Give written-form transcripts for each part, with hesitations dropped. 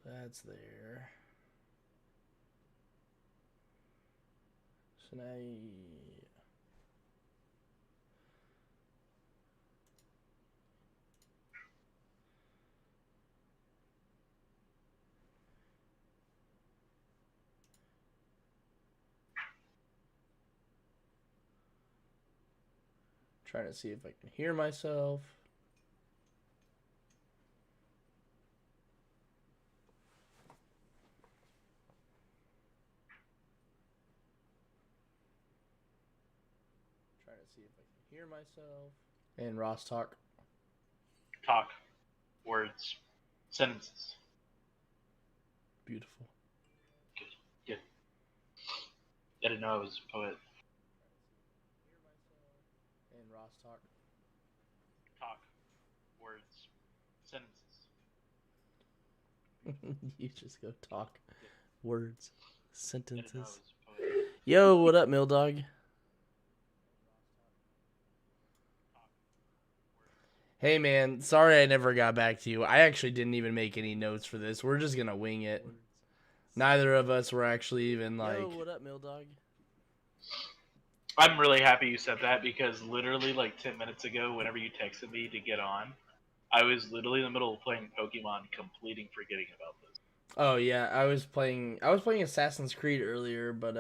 That's there. So now trying to see if I can hear myself. Trying to see if I can hear myself. And Ross talk. Talk. Words. Sentences. Beautiful. Good. Good. I didn't know I was a poet. And Ross talk. Talk. Words. Sentences. You just go talk. Words. I didn't know I Sentences. was a poet. Yo, what up, Mill Dog? Hey, man. Sorry I never got back to you. I actually didn't even make any notes for this. We're just going to wing it. Neither of us were actually even like... Yo, what up, Mill Dog? I'm really happy you said that because literally like 10 minutes ago, whenever you texted me to get on, I was literally in the middle of playing Pokemon, completing forgetting about this. Oh yeah, I was playing Assassin's Creed earlier, but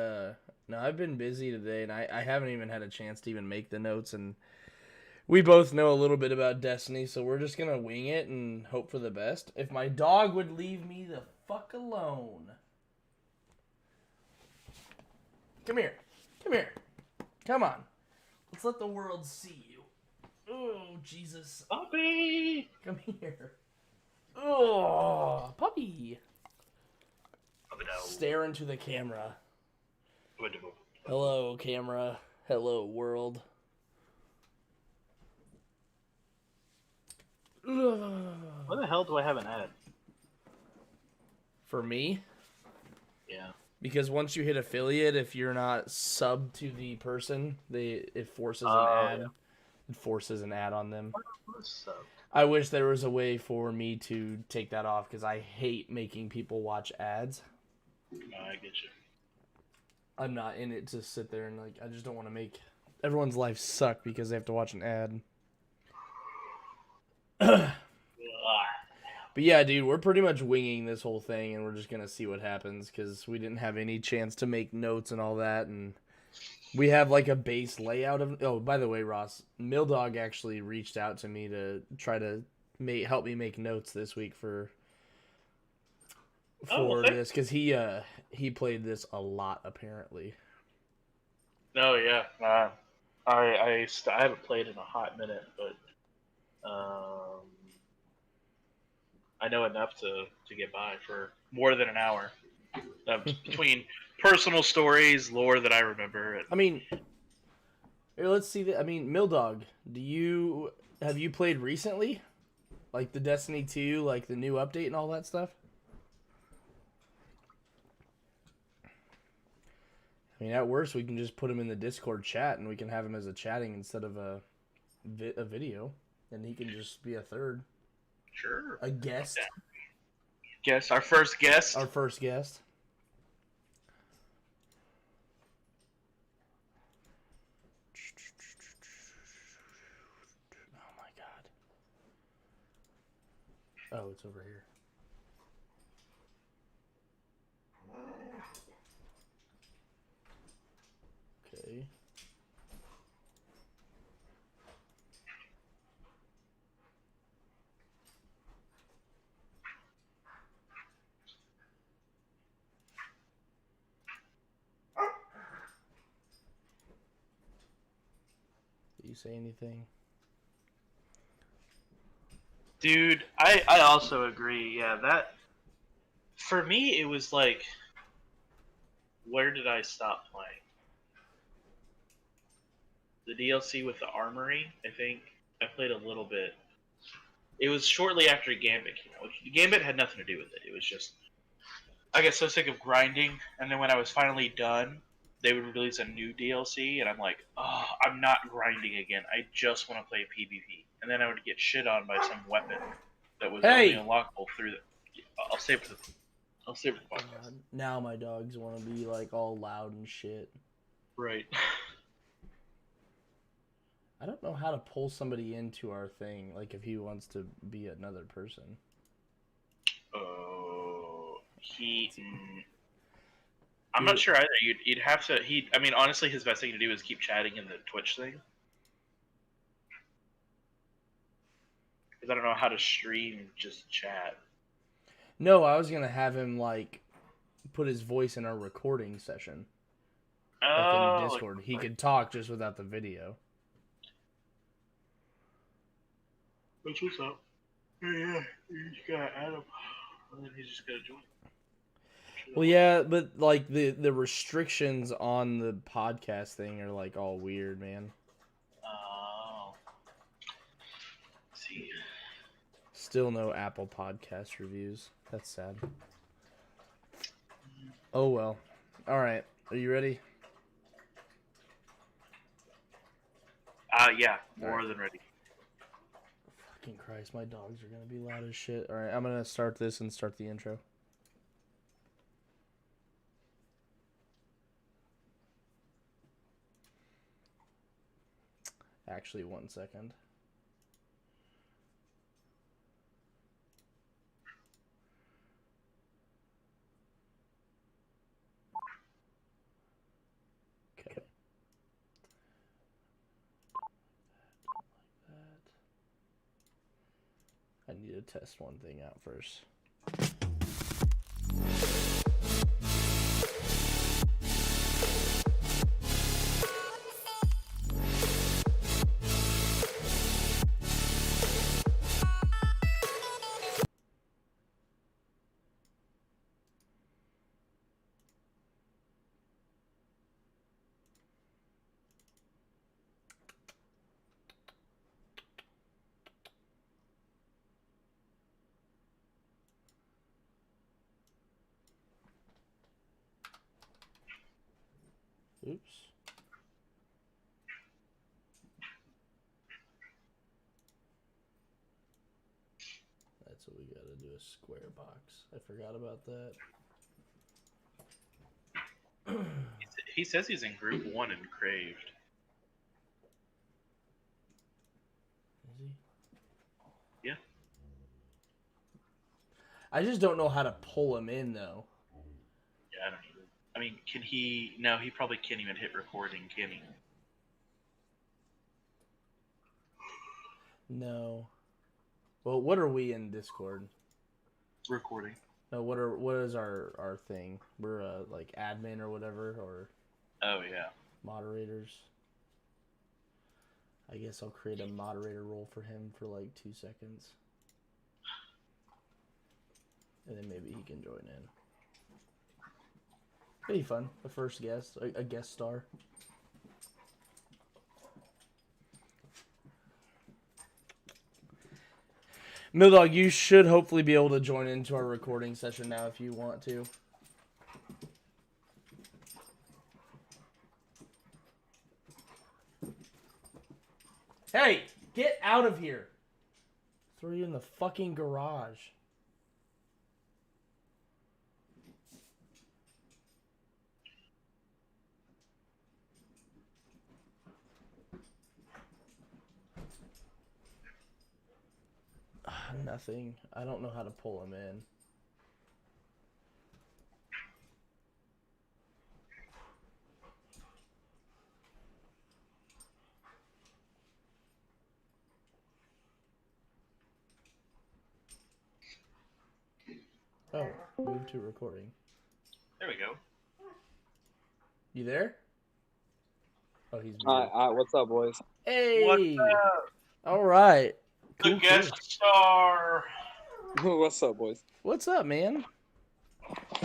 no, I've been busy today and I haven't even had a chance to even make the notes, and we both know a little bit about Destiny, so we're just gonna wing it and hope for the best. If my dog would leave me the fuck alone. Come here. Come here. Come on. Let's let the world see you. Oh, Jesus. Puppy! Come here. Oh, puppy. Stare into the camera. Hello, camera. Hello, world. Where the hell do I have an ad? For me? Yeah. Because once you hit affiliate, if you're not sub to the person, it forces an ad. Yeah. It forces an ad on them. I wish there was a way for me to take that off because I hate making people watch ads. No, I get you. I'm not in it to sit there and I just don't want to make everyone's life suck because they have to watch an ad. But yeah, dude, we're pretty much winging this whole thing, and we're just gonna see what happens because we didn't have any chance to make notes and all that, and we have like a base layout of. Oh, by the way, Ross, Milldog actually reached out to me to try to help me make notes this week for this because he played this a lot apparently. Oh yeah, I haven't played in a hot minute, but I know enough to get by for more than an hour. Between personal stories, lore that I remember. I mean, here, let's see. I mean, Milldog, have you played recently? Like the Destiny 2, like the new update and all that stuff? I mean, at worst, we can just put him in the Discord chat and we can have him as a chatting instead of a video. And he can just be a third. Sure. A guest. Guest. Our first guest. Our first guest. Oh my god. Oh, it's over here. Okay. Did you say anything? Dude, I also agree. Yeah, that for me it was like, where did I stop playing? The DLC with the armory, I think I played a little bit. It was shortly after Gambit came out. Gambit had nothing to do with it. It was just I got so sick of grinding, and then when I was finally done, they would release a new DLC, and I'm like, oh, I'm not grinding again. I just want to play PvP. And then I would get shit on by some weapon that was only unlockable through I'll save it. I'll save it for the podcast. Now my dogs want to be like all loud and shit. Right. I don't know how to pull somebody into our thing. Like if he wants to be another person. Oh, I'm not sure either. You'd have to. I mean, honestly, his best thing to do is keep chatting in the Twitch thing. Because I don't know how to stream just chat. No, I was gonna have him like put his voice in our recording session. Like in Discord, he could talk just without the video. What's up? Yeah, you just gotta add him, and then he's just gotta join. Well, yeah, but like the restrictions on the podcast thing are like all weird, man. Oh. Let's see. Still no Apple Podcast reviews. That's sad. Oh well. All right. Are you ready? Yeah, more than ready. Fucking Christ, my dogs are gonna be loud as shit. All right, I'm gonna start this and start the intro. Actually, 1 second. Okay. I need to test one thing out first. Oops. That's what we gotta do, a square box. I forgot about that. He says he's in group 1 in Craved. Is he? Yeah. I just don't know how to pull him in, though. Yeah, I don't either. I mean, can he... No, he probably can't even hit recording, can he? No. Well, what are we in Discord? Recording. No, what is our thing? We're like admin or whatever, or Oh, yeah. moderators. I guess I'll create a moderator role for him for like 2 seconds. And then maybe he can join in. Pretty fun. A first guest, a guest star. Mildog, you should hopefully be able to join into our recording session now if you want to. Hey, get out of here. Throw you in the fucking garage. Nothing. I don't know how to pull him in. Oh, move to recording. There we go. You there? Oh, he's muted. What's up, boys? Hey! What's up? All right. The guest star! What's up, boys? What's up, man?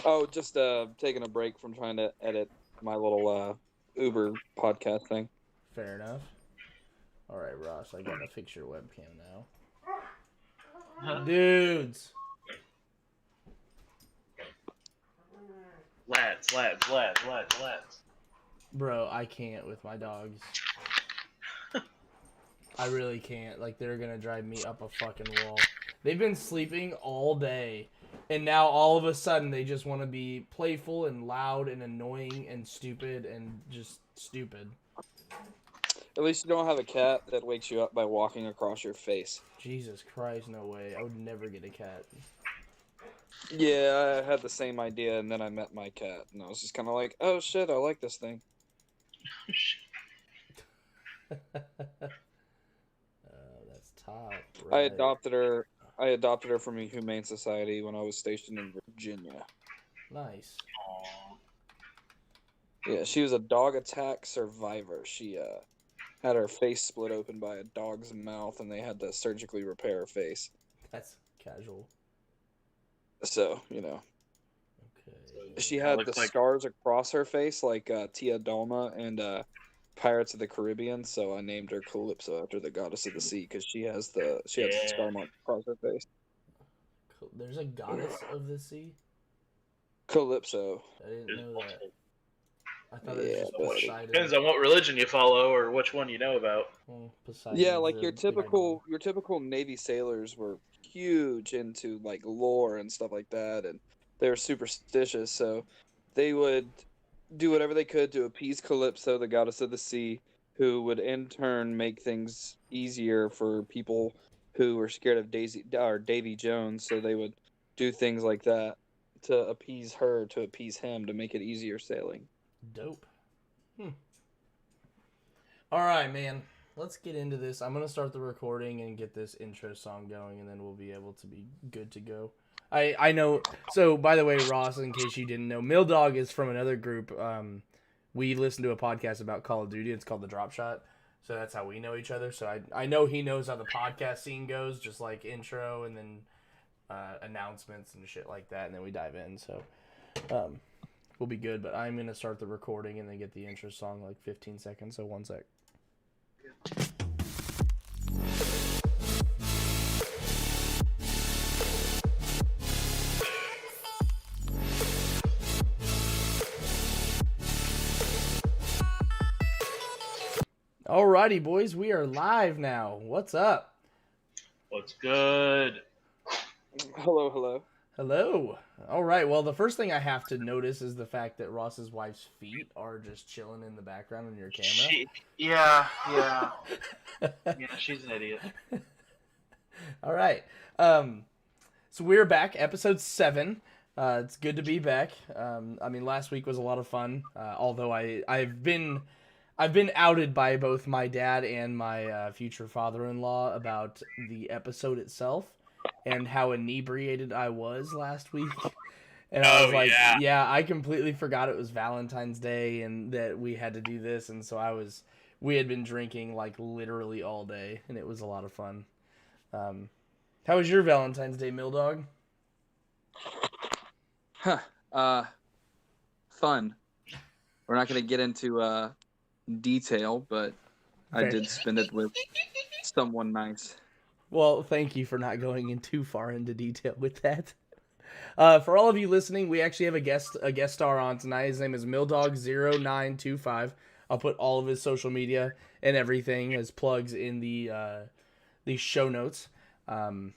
Oh, just taking a break from trying to edit my little Uber podcast thing. Fair enough. All right, Ross, I gotta fix your webcam now. Huh? Dudes! Lads. Bro, I can't with my dogs. I really can't. Like, they're gonna drive me up a fucking wall. They've been sleeping all day, And now all of a sudden they just want to be playful and loud and annoying and stupid and just stupid. At least you don't have a cat that wakes you up by walking across your face. Jesus Christ, no way. I would never get a cat. Yeah, I had the same idea, and then I met my cat, and I was just kind of like, oh shit, I like this thing. That's top. I Right. adopted her. I adopted her from a humane society when I was stationed in Virginia. Nice. Aw. Yeah, she was a dog attack survivor. She had her face split open by a dog's mouth, and they had to surgically repair her face. That's casual. So, you know, Okay. she That had looks the like- scars across her face like Tia Dalma and Pirates of the Caribbean. So I named her Calypso after the goddess of the sea because she had the Yeah. scar mark across her face. There's a goddess of the sea? Calypso. I didn't There's know that. multiple. I thought it was Yeah, just buddy. Poseidon. Depends on what religion you follow or which one you know about. Well, Poseidon's Yeah, like the your big one. typical Navy sailors were huge into like lore and stuff like that, and they were superstitious, so they would do whatever they could to appease Calypso, the goddess of the sea, who would in turn make things easier for people who were scared of Davy Jones, so they would do things like that to appease her, to appease him, to make it easier sailing. Dope. All right, man. Let's get into this. I'm going to start the recording and get this intro song going, and then we'll be able to be good to go. I know. So, by the way, Ross, in case you didn't know, Mildog is from another group. We listen to a podcast about Call of Duty. It's called The Drop Shot. So that's how we know each other. So I know he knows how the podcast scene goes, just like intro and then announcements and shit like that, and then we dive in. So we'll be good. But I'm going to start the recording and then get the intro song like 15 seconds. So 1 sec. Alrighty, boys, we are live now. What's up? What's good? Hello, hello. Hello. All right. Well, the first thing I have to notice is the fact that Ross's wife's feet are just chilling in the background on your camera. Yeah. She's an idiot. All right. So we're back, episode 7. It's good to be back. I mean, last week was a lot of fun. Although I've been outed by both my dad and my future father-in-law about the episode itself and how inebriated I was last week. And I was like, yeah, I completely forgot it was Valentine's Day and that we had to do this. And so we had been drinking like literally all day, and it was a lot of fun. How was your Valentine's Day, Mildog? Fun. We're not going to get into detail, but I Fair. did spend it with someone nice. Well, thank you for not going in too far into detail with that. For all of you listening, we actually have a guest star on tonight. His name is Mildog0925. I'll put all of his social media and everything as plugs in the show notes. And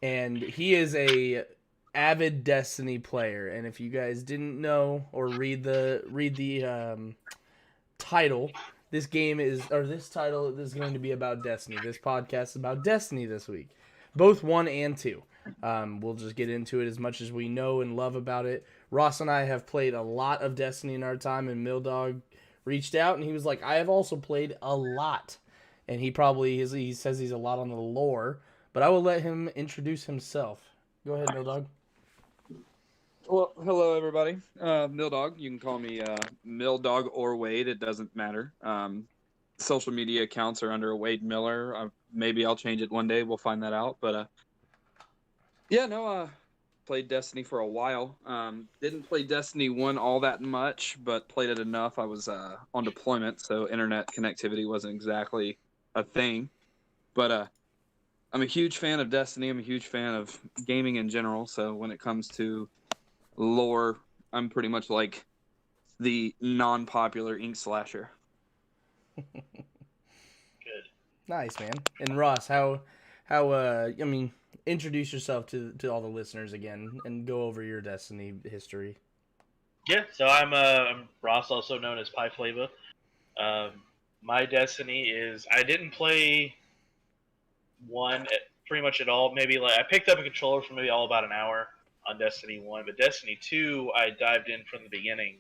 he is a avid Destiny player. And if you guys didn't know or read the title, this title is going to be about Destiny. This podcast is about Destiny this week, both 1 and 2. We'll just get into it as much as we know and love about it. Ross and I have played a lot of Destiny in our time, and Mildog reached out and he was like, I have also played a lot. And he says he's a lot on the lore, but I will let him introduce himself. Go ahead, Mildog. Well, hello everybody. Mildog. You can call me Mildog or Wade. It doesn't matter. Social media accounts are under Wade Miller. Maybe I'll change it one day. We'll find that out. But played Destiny for a while. Didn't play Destiny 1 all that much, but played it enough. I was on deployment, so internet connectivity wasn't exactly a thing. But I'm a huge fan of Destiny. I'm a huge fan of gaming in general. So when it comes to lore, I'm pretty much like the non-popular ink slasher. Good. Nice, man. And Ross, how I mean, introduce yourself to all the listeners again and go over your Destiny history. Yeah, so I'm Ross, also known as Pie Flava. Um, my Destiny is I didn't play pretty much at all. Maybe like I picked up a controller for maybe all about an hour on Destiny 1, but Destiny 2 I dived in from the beginning.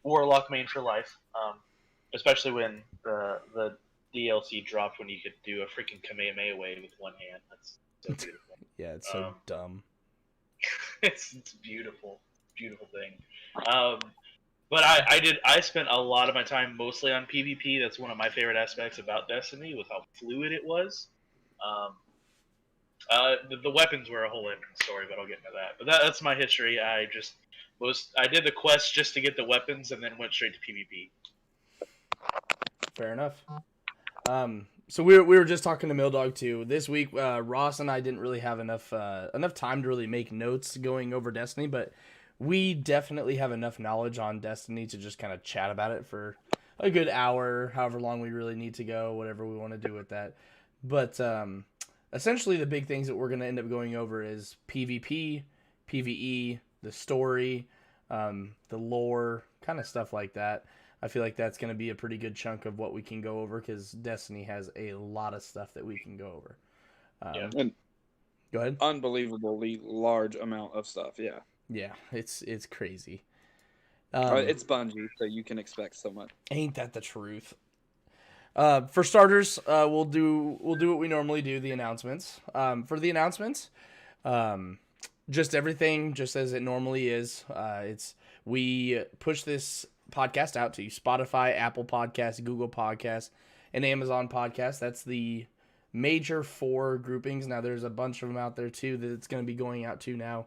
Warlock main for life, especially when the DLC dropped when you could do a freaking Kamehameha wave with one hand. That's so beautiful. Yeah, it's so dumb. It's beautiful, beautiful thing. Um, but I spent a lot of my time mostly on PvP. That's one of my favorite aspects about Destiny, with how fluid it was. Um, the weapons were a whole different story, but I'll get into that. But that's my history. I did the quest just to get the weapons, and then went straight to PvP. Fair enough. So we were just talking to Milldog too. This week, Ross and I didn't really have enough time to really make notes going over Destiny, but we definitely have enough knowledge on Destiny to just kind of chat about it for a good hour, however long we really need to go, whatever we want to do with that. But essentially, the big things that we're going to end up going over is PvP, PvE, the story, the lore, kind of stuff like that. I feel like that's going to be a pretty good chunk of what we can go over because Destiny has a lot of stuff that we can go over. Yeah. And Go ahead. unbelievably large amount of stuff. Yeah. Yeah, it's crazy. It's Bungie, so you can expect so much. Ain't that the truth? For starters, we'll do what we normally do, the announcements. For the announcements, just everything just as it normally is. We push this podcast out to Spotify, Apple Podcasts, Google Podcasts, and Amazon Podcasts. That's the major 4 groupings. Now there's a bunch of them out there too that it's going to be going out to now.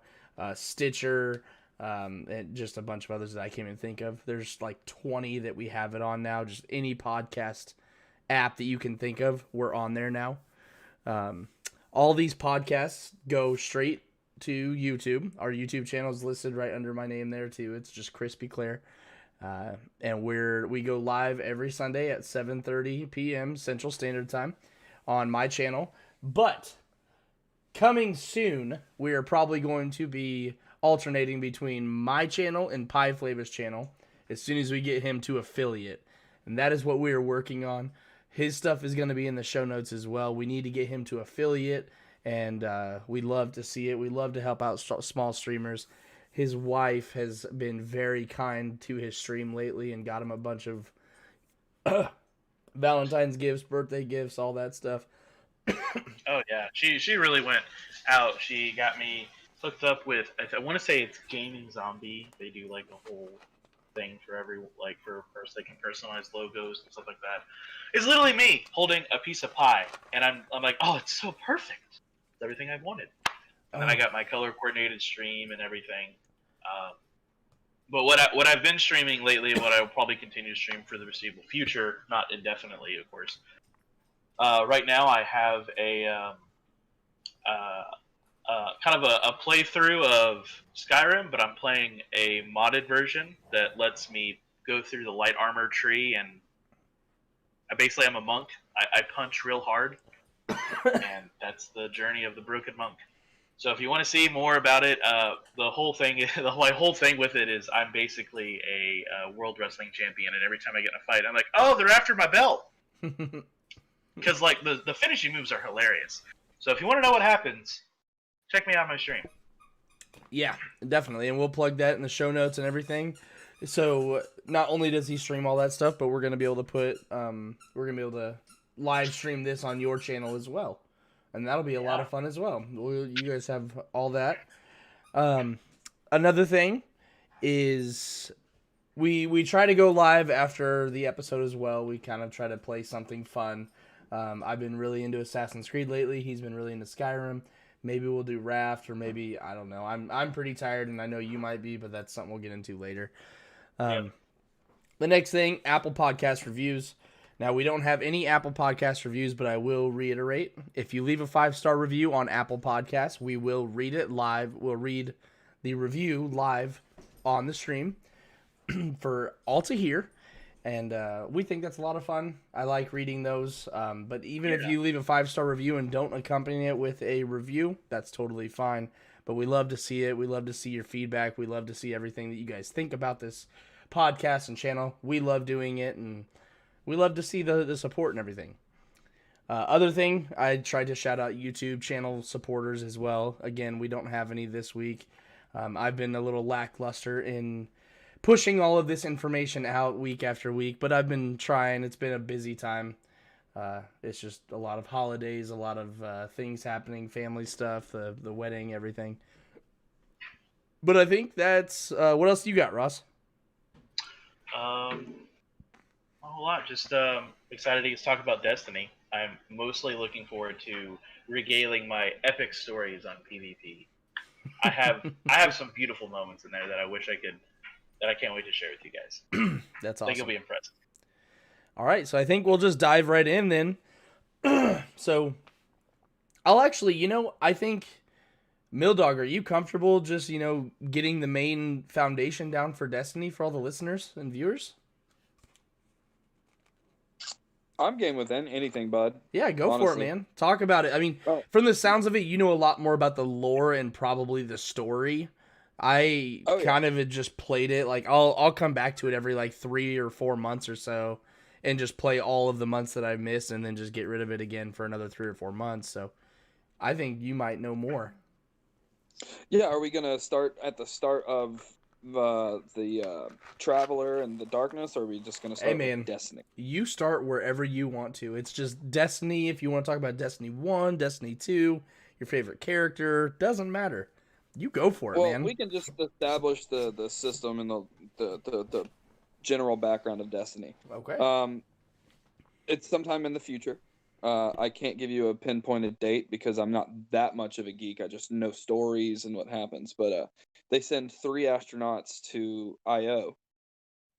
Stitcher, and just a bunch of others that I can't even think of. There's like 20 that we have it on now. Just any podcast app that you can think of, we're on there now. All these podcasts go straight to YouTube. Our YouTube channel is listed right under my name there too. It's just Crispy Claire. And we go live every Sunday at 7:30 p.m. Central Standard Time on my channel. But coming soon, we are probably going to be alternating between my channel and Pie Flava's channel as soon as we get him to affiliate. And that is what we are working on. His stuff is going to be in the show notes as well. We need to get him to affiliate, and we love to see it. We love to help out small streamers. His wife has been very kind to his stream lately and got him a bunch of Valentine's gifts, birthday gifts, all that stuff. Oh yeah, she really went out. She got me hooked up with, I want to say it's Gaming Zombie. They do like a whole thing for they can personalize logos and stuff like that. It's literally me holding a piece of pie, and I'm like, oh, it's so perfect. It's everything I've wanted. And then I got my color coordinated stream and everything. But what I've been streaming lately, and what I will probably continue to stream for the foreseeable future, not indefinitely, of course. Right now, I have a kind of a playthrough of Skyrim, but I'm playing a modded version that lets me go through the light armor tree, and I'm a monk. I punch real hard, and that's the journey of the broken monk. So if you want to see more about it, my whole thing with it is I'm basically a world wrestling champion, and every time I get in a fight, I'm like, oh, they're after my belt. Because like the finishing moves are hilarious. So if you want to know what happens, check me out on my stream. Yeah, definitely, and we'll plug that in the show notes and everything. So not only does he stream all that stuff, but we're gonna be able to live stream this on your channel as well, and that'll be a lot of fun as well. You guys have all that. Another thing is we try to go live after the episode as well. We kind of try to play something fun. I've been really into Assassin's Creed lately. He's been really into Skyrim. Maybe we'll do Raft, or maybe, I don't know. I'm pretty tired, and I know you might be, but that's something we'll get into later. The next thing, Apple Podcast reviews. Now, we don't have any Apple Podcast reviews, but I will reiterate, if you leave a 5-star review on Apple Podcasts, we will read it live. We'll read the review live on the stream for all to hear. and we think that's a lot of fun. I like reading those. But even if Yeah. you leave a 5-star review and don't accompany it with a review, that's totally fine. But we love to see it. We love to see your feedback. We love to see everything that you guys think about this podcast and channel. We love doing it, and we love to see the support and everything. Other thing, I tried to shout out YouTube channel supporters as well. Again, we don't have any this week. I've been a little lackluster in pushing all of this information out week after week, but I've been trying. It's been a busy time. It's just a lot of holidays, a lot of things happening, family stuff, the wedding, everything. But I think that's what else you got, Ross? A whole lot. Just excited to talk about Destiny. I'm mostly looking forward to regaling my epic stories on PvP. I have some beautiful moments in there that I wish I could, that I can't wait to share with you guys. That's I think you'll awesome. be impressed. All right, so I think we'll just dive right in then. So I'll actually, I think Mildog, are you comfortable just, getting the main foundation down for Destiny for all the listeners and viewers? I'm game with anything, bud. Yeah, go for it, Honestly. man. Talk about it. I mean, Oh, from the sounds of it, you know a lot more about the lore and probably the story. I oh yeah. kind of had just played it. Like I'll come back to it every like 3 or 4 months or so, and just play all of the months that I've missed, and then just get rid of it again for another 3 or 4 months. So I think you might know more. Yeah, are we gonna start at the start of the Traveler and the Darkness, or are we just gonna Hey, start man. with Destiny? You start wherever you want to. It's just Destiny. If you want to talk about Destiny 1, Destiny 2, your favorite character, doesn't matter. You go for it, Well, man. we can just establish the system and the general background of Destiny. Okay. It's sometime in the future. I can't give you a pinpointed date because I'm not that much of a geek. I just know stories and what happens. But they send 3 astronauts to Io,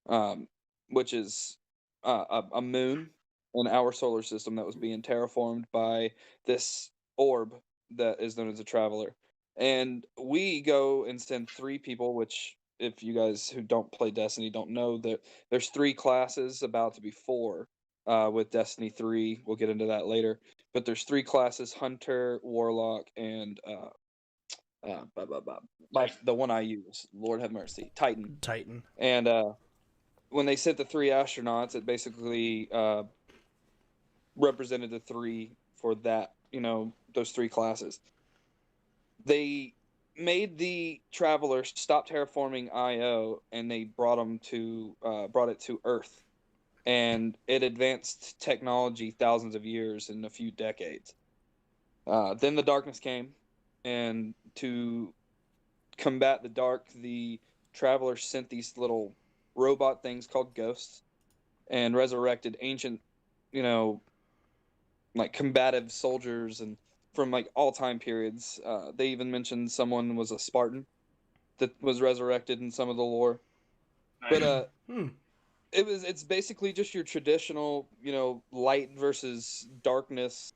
um, which is a moon in our solar system that was being terraformed by this orb that is known as a traveler. And we go and send 3 people, which, if you guys who don't play Destiny don't know, that there's 3 classes, about to be 4 with Destiny 3. We'll get into that later. But there's 3 classes: Hunter, Warlock, and the one I use, Lord have mercy, Titan. Titan. And when they sent the 3 astronauts, it basically represented the 3 for that, those 3 classes. They made the travelers stop terraforming Io, and they brought it to Earth, and it advanced technology thousands of years in a few decades. Then the darkness came, and to combat the dark, the travelers sent these little robot things called ghosts and resurrected ancient, you know, like combative soldiers and from like all time periods. They even mentioned someone was a Spartan that was resurrected in some of the lore. But Hmm. it's basically just your traditional, light versus darkness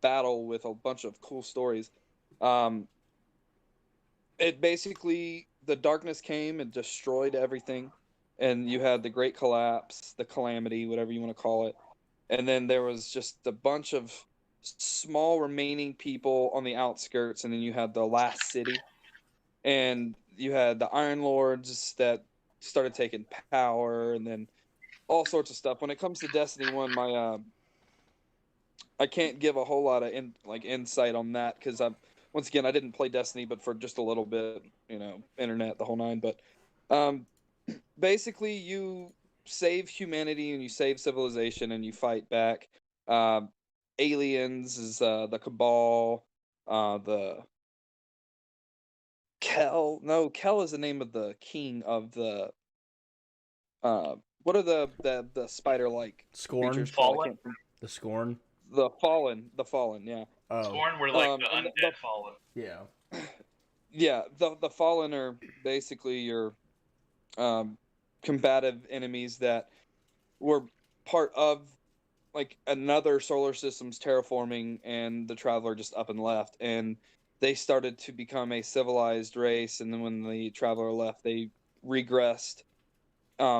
battle with a bunch of cool stories. Um, it basically, the darkness came and destroyed everything, and you had the Great Collapse, the Calamity, whatever you want to call it, and then there was just a bunch of small remaining people on the outskirts, and then you had the last city, and you had the Iron Lords that started taking power, and then all sorts of stuff. When it comes to Destiny 1, my I can't give a whole lot of insight on that because once again, I didn't play Destiny, but for just a little bit, internet, the whole nine. But um, basically, you save humanity and you save civilization and you fight back. Um, Aliens is the Cabal, the Kel. No, Kel is the name of the king of the. What are the spider-like Scorn. creatures called? I Fallen? can't remember. The Scorn. The Fallen, yeah. Oh. Scorn were like the And undead fallen. Yeah. yeah, the Fallen are basically your combative enemies that were part of like another solar system's terraforming, and the Traveler just up and left, and they started to become a civilized race. And then when the Traveler left, they regressed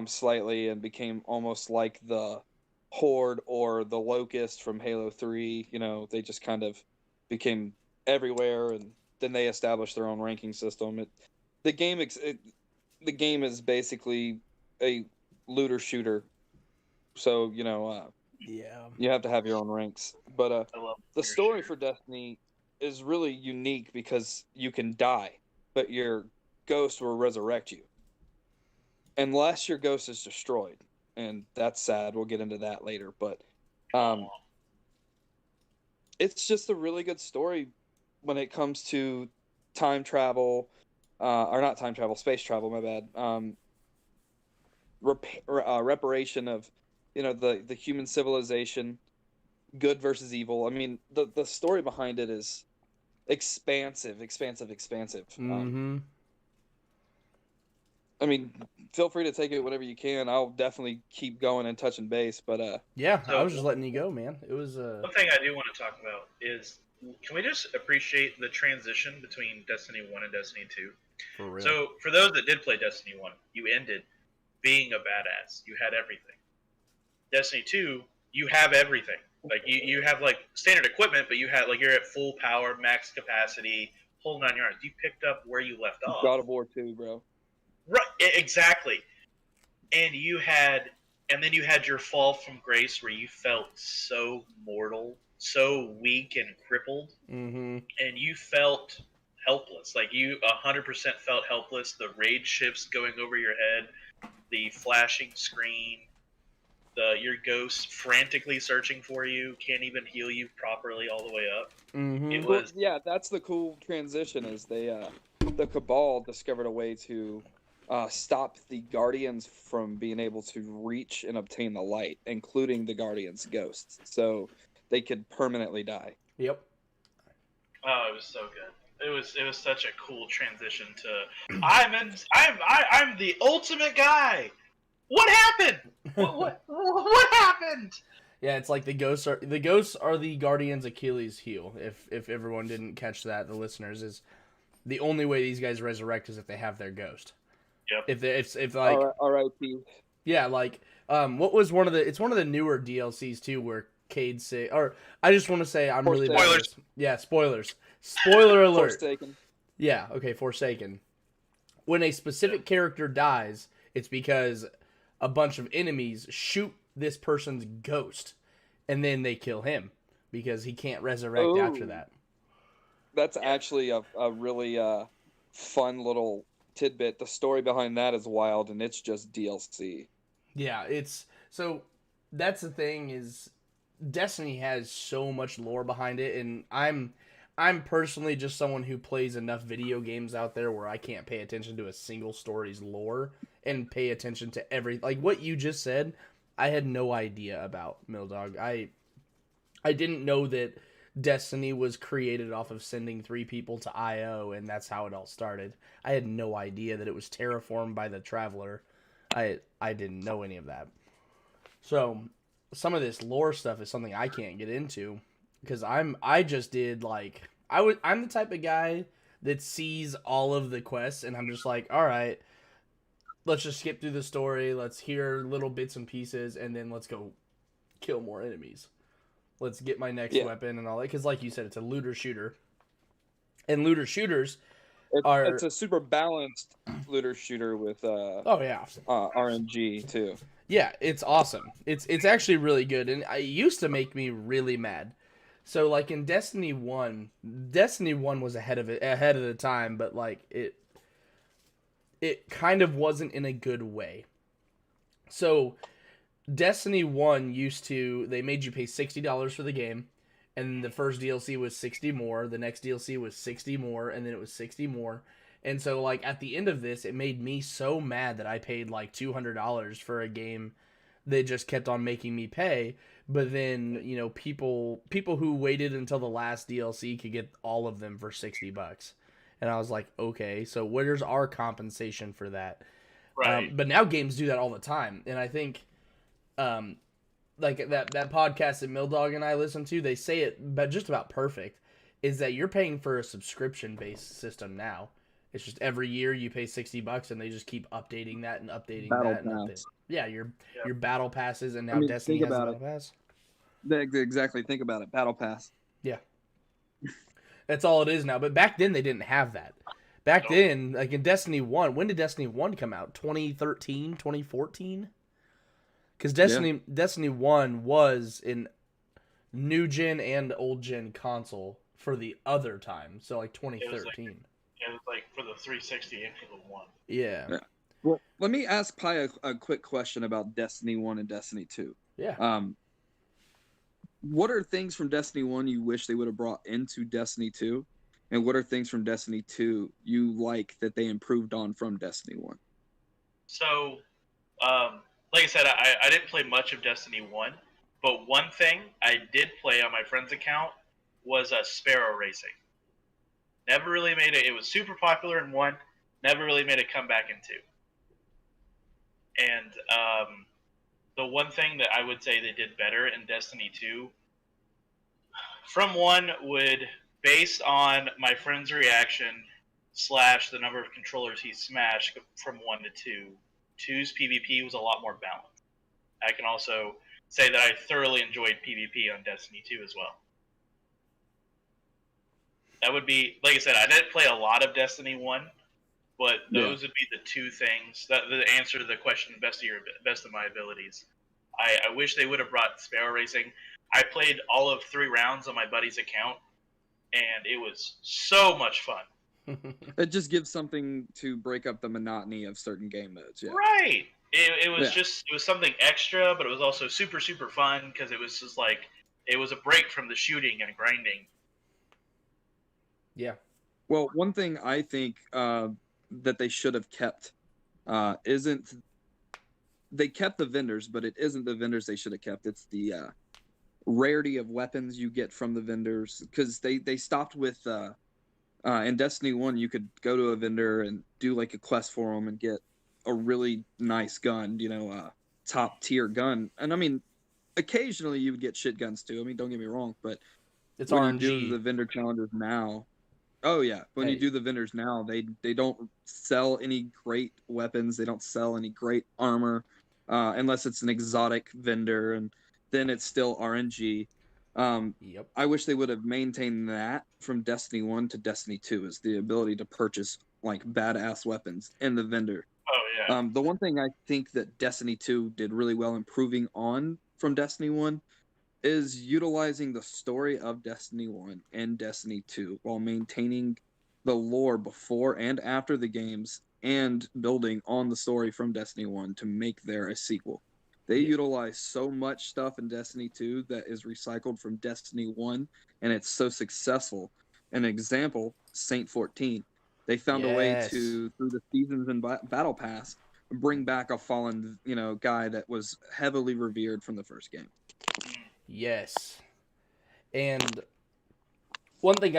slightly and became almost like the Horde or the Locust from Halo 3. You know, they just kind of became everywhere, and then they established their own ranking system. The game the game is basically a looter shooter, so Yeah. you have to have your own ranks. But I love the your story shooter. for Destiny is really unique because you can die, but your ghost will resurrect you unless your ghost is destroyed, and that's sad. We'll get into that later, but um, Aw. it's just a really good story when it comes to time travel, or not time travel, space travel. My bad. Reparation of, the human civilization, good versus evil. I mean, the story behind it is expansive, expansive, expansive. Mm-hmm. I mean, feel free to take it whatever you can. I'll definitely keep going and touching base, but Yeah, I So was just letting you go, man. It was one thing I do want to talk about is, can we just appreciate the transition between Destiny 1 and Destiny 2? for real. So, for those that did play Destiny 1, you ended being a badass. You had everything. Destiny 2, you have everything. Like, you have, like, standard equipment, but you have, like, you're at full power, max capacity, whole 9 yards. You picked up where you left off. God of War 2, bro. Right, exactly. And then you had your fall from grace where you felt so mortal, so weak and crippled, Mm-hmm. and you felt helpless. Like, you 100% felt helpless. The raid ships going over your head, the flashing screen, your ghost frantically searching for you, can't even heal you properly all the way up. It Mm-hmm. Well, was yeah, that's the cool transition. Is the Cabal discovered a way to stop the Guardians from being able to reach and obtain the light, including the Guardians' ghosts, so they could permanently die. Yep. Oh, it was so good. It was such a cool transition to I'm the ultimate guy. What happened? What happened? Yeah, it's like the ghosts are the Guardians' Achilles heel. If everyone didn't catch that, the listeners is the only way these guys resurrect is if they have their ghost. Yep. If like R.I.P. yeah, like what was one of the it's one of the newer DLCs too where Cade say or I just want to say I'm really bad at Spoilers. this. Yeah, spoilers. Spoiler alert. Forsaken. Yeah, okay, Forsaken. When a specific character dies, it's because a bunch of enemies shoot this person's ghost and then they kill him because he can't resurrect after Oh, that. that's Yeah. actually a really fun little tidbit. The story behind that is wild, and it's just DLC. Yeah, it's so that's the thing is Destiny has so much lore behind it and I'm personally just someone who plays enough video games out there where I can't pay attention to a single story's lore and pay attention to every like what you just said. I had no idea about Mildog. I didn't know that Destiny was created off of sending 3 people to IO and that's how it all started. I had no idea that it was terraformed by the Traveler. I didn't know any of that. So some of this lore stuff is something I can't get into because I just did like I'm the type of guy that sees all of the quests and I'm just like, all right, let's just skip through the story, let's hear little bits and pieces, and then let's go kill more enemies. Let's get my next Yeah, weapon and all that because, like you said, it's a looter shooter, and looter shooters it's are a super balanced looter shooter with oh yeah, RNG too. yeah, it's awesome. It's actually really good, and it used to make me really mad. So like in Destiny 1 was ahead of the time, but like it kind of wasn't in a good way. So Destiny 1 used to they made you pay $60 for the game and the first DLC was 60 more, the next DLC was 60 more and then it was 60 more. And so like at the end of this, it made me so mad that I paid like $200 for a game that just kept on making me pay. But then, people who waited until the last DLC could get all of them for $60. And I was like, okay, so where's our compensation for that? Right. But now games do that all the time, and I think, um, like that podcast that Mildog and I listen to, they say it, but just about perfect, is that you're paying for a subscription based system now It's just every year you pay $60 and they just keep updating that and updating Battle that and updating. Pass. Yeah, your battle passes, and I now mean, Destiny think has a about battle pass. it. Exactly. Think about it. Battle Pass. Yeah, that's all it is now. But back then they didn't have that. Back Nope. then, like in Destiny 1, when did Destiny 1 come out? 2013, 2014? Because Destiny 1 was in new gen and old gen console for the other time. So like It was like 2013. it was like for the 360 and for the one. Yeah. Yeah. Well, let me ask Pi a quick question about Destiny 1 and Destiny 2. Yeah. What are things from Destiny 1 you wish they would have brought into Destiny 2? And what are things from Destiny 2 you like that they improved on from Destiny 1? So, like I said, I didn't play much of Destiny 1, but one thing I did play on my friend's account was Sparrow Racing. Never really made it. It was super popular in 1, never really made a comeback in 2. And the one thing that I would say they did better in Destiny 2 from 1 would, based on my friend's reaction / the number of controllers he smashed from 1 to 2, 2's PvP was a lot more balanced. I can also say that I thoroughly enjoyed PvP on Destiny 2 as well. That would be, like I said, I didn't play a lot of Destiny 1, but those would be the two things that the answer to the question best of my abilities. I wish they would have brought Sparrow Racing. I played all of 3 rounds on my buddy's account, and it was so much fun. It just gives something to break up the monotony of certain game modes. Yeah. Right. It was it was something extra, but it was also super, super fun because it was just like, it was a break from the shooting and grinding. Yeah. Well, one thing I think that they should have kept isn't they kept the vendors, but it isn't the vendors they should have kept. It's the rarity of weapons you get from the vendors, because they stopped with in Destiny 1 you could go to a vendor and do like a quest for them and get a really nice gun, top tier gun. And I mean, occasionally you would get shit guns too. I mean, don't get me wrong, but It's when RNG. you do the vendor challenges now, oh yeah, when you do the vendors now, they don't sell any great weapons. They don't sell any great armor, unless it's an exotic vendor, and then it's still RNG. Yep. I wish they would have maintained that from Destiny 1 to Destiny 2, is the ability to purchase like badass weapons in the vendor. Oh, yeah. The one thing I think that Destiny 2 did really well improving on from Destiny 1 is utilizing the story of Destiny 1 and Destiny 2 while maintaining the lore before and after the games and building on the story from Destiny 1 to make there a sequel. They utilize so much stuff in Destiny 2 that is recycled from Destiny 1, and it's so successful. An example, Saint 14. They found a way to, through the seasons and battle pass, bring back a fallen, guy that was heavily revered from the first game. Yes. And one thing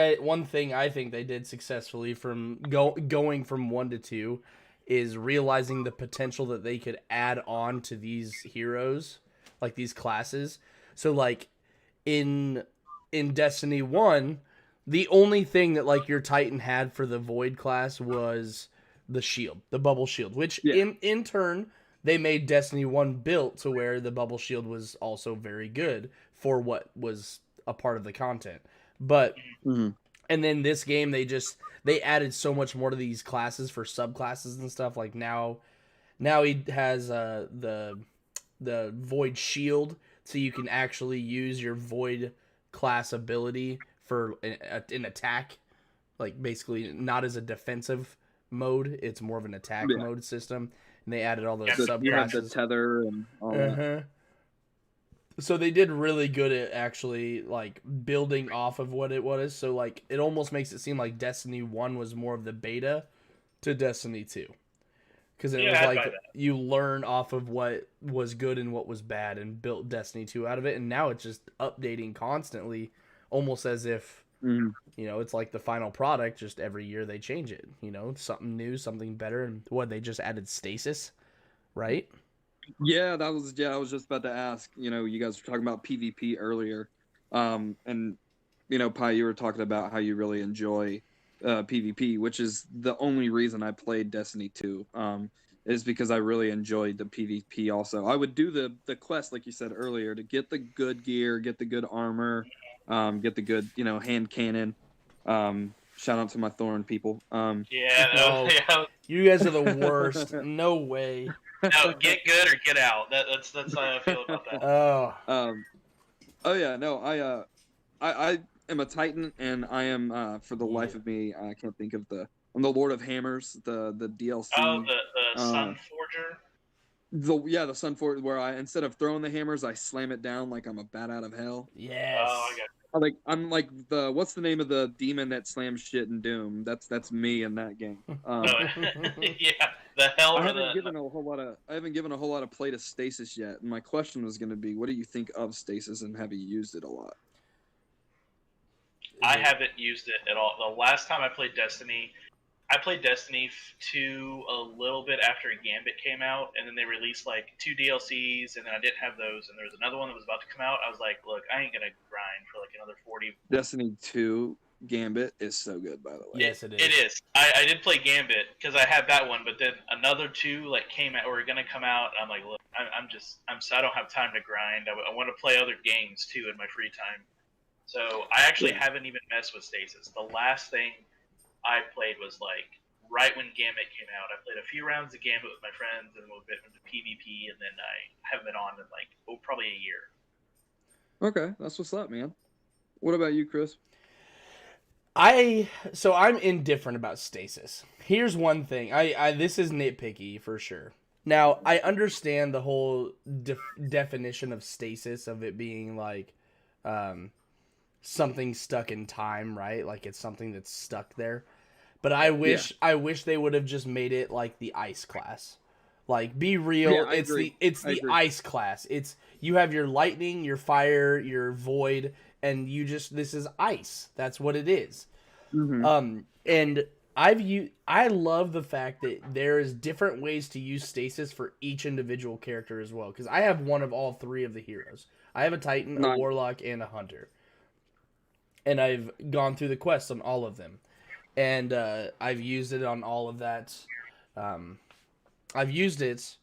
I think they did successfully from going from 1 to 2 is realizing the potential that they could add on to these heroes, like these classes. So like in Destiny 1, the only thing that like your Titan had for the Void class was the shield, the bubble shield, which in turn they made Destiny 1 built to where the bubble shield was also very good for what was a part of the content. But and then this game they added so much more to these classes for subclasses and stuff. Like now he has the Void shield, so you can actually use your Void class ability for an attack, like basically not as a defensive mode. It's more of an attack mode system. And they added all those subclasses. You have the tether and all that. So they did really good at actually like building off of what it was. So like it almost makes it seem like Destiny 1 was more of the beta to Destiny 2. Because it was like you learn off of what was good and what was bad and built Destiny 2 out of it. And now it's just updating constantly, almost as if, it's like the final product. Just every year they change it. Something new, something better. And they just added stasis, right? Yeah, I was just about to ask. You guys were talking about PvP earlier. And, Pi, you were talking about how you really enjoy PvP, which is the only reason I played Destiny 2. Is because I really enjoyed the PvP. Also, I would do the quest like you said earlier to get the good gear, get the good armor, get the good hand cannon. Shout out to my Thorn people. Yeah, No, yeah. you guys are the worst. No way. No, get good or get out. That's how I feel about that. Oh, Oh yeah, no, I am a Titan, and I am for the life yeah. of me, I can't think of I'm the Lord of Hammers, the Oh, DLC. the Uh, Sun Forger. the Sun Fort, where I instead of throwing the hammers, I slam it down like I'm a bat out of hell. Oh, I Yes. got. I'm like the what's the name of the demon that slams shit in Doom? That's me in that game. Oh, yeah, the hell I or haven't given a whole lot of play to stasis yet, and my question was going to be, what do you think of stasis, and have you used it a lot? I haven't used it at all. The last time I played Destiny, I played Destiny 2 a little bit after Gambit came out, and then they released like 2 DLCs, and then I didn't have those, and there was another one that was about to come out. I was like, look, I ain't gonna grind for like another 40. Destiny 2 Gambit is so good, by the way. Yes, it is. It is. I did play Gambit because I had that one, but then another 2 like came out or were gonna come out. And I'm like, look, I don't have time to grind. I want to play other games too in my free time. So I actually Yeah. haven't even messed with Stasis. The last thing I played was like right when Gambit came out. I played a few rounds of Gambit with my friends, and then a bit into PvP, and then I haven't been on in like probably a year. Okay, that's what's up, man. What about you, Chris? So I'm indifferent about stasis. Here's one thing. I this is nitpicky for sure. Now I understand the whole definition of stasis, of it being like something stuck in time, right? Like it's something that's stuck there. But I wish they would have just made it like the ice class. Like be real, Yeah, I agree. it's I the agree. ice class. It's you have your lightning, your fire, your void, and this is ice. That's what it is. Mm-hmm. And I love the fact that there is different ways to use stasis for each individual character as well, because I have one of all 3 of the heroes. I have a Titan, a Nice. Warlock, and a Hunter. And I've gone through the quests on all of them. And I've used it on all of that. I've used it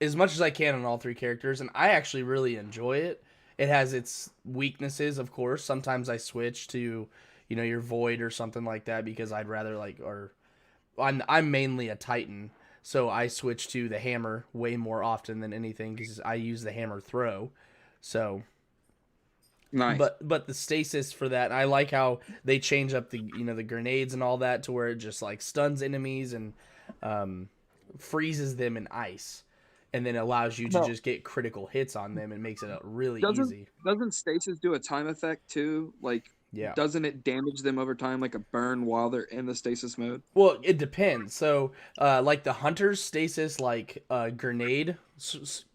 as much as I can on all 3 characters, and I actually really enjoy it. It has its weaknesses, of course. Sometimes I switch to, your Void or something like that because I'd rather I'm mainly a Titan, so I switch to the hammer way more often than anything because I use the hammer throw. So Nice. But the stasis for that, I like how they change up the the grenades and all that to where it just like stuns enemies and freezes them in ice, and then allows you to No. just get critical hits on them and makes it really Doesn't easy. doesn't stasis do a time effect too? Like, Yeah. doesn't it damage them over time, like a burn while they're in the stasis mode? Well, it depends. So, like the hunter's stasis, like grenade,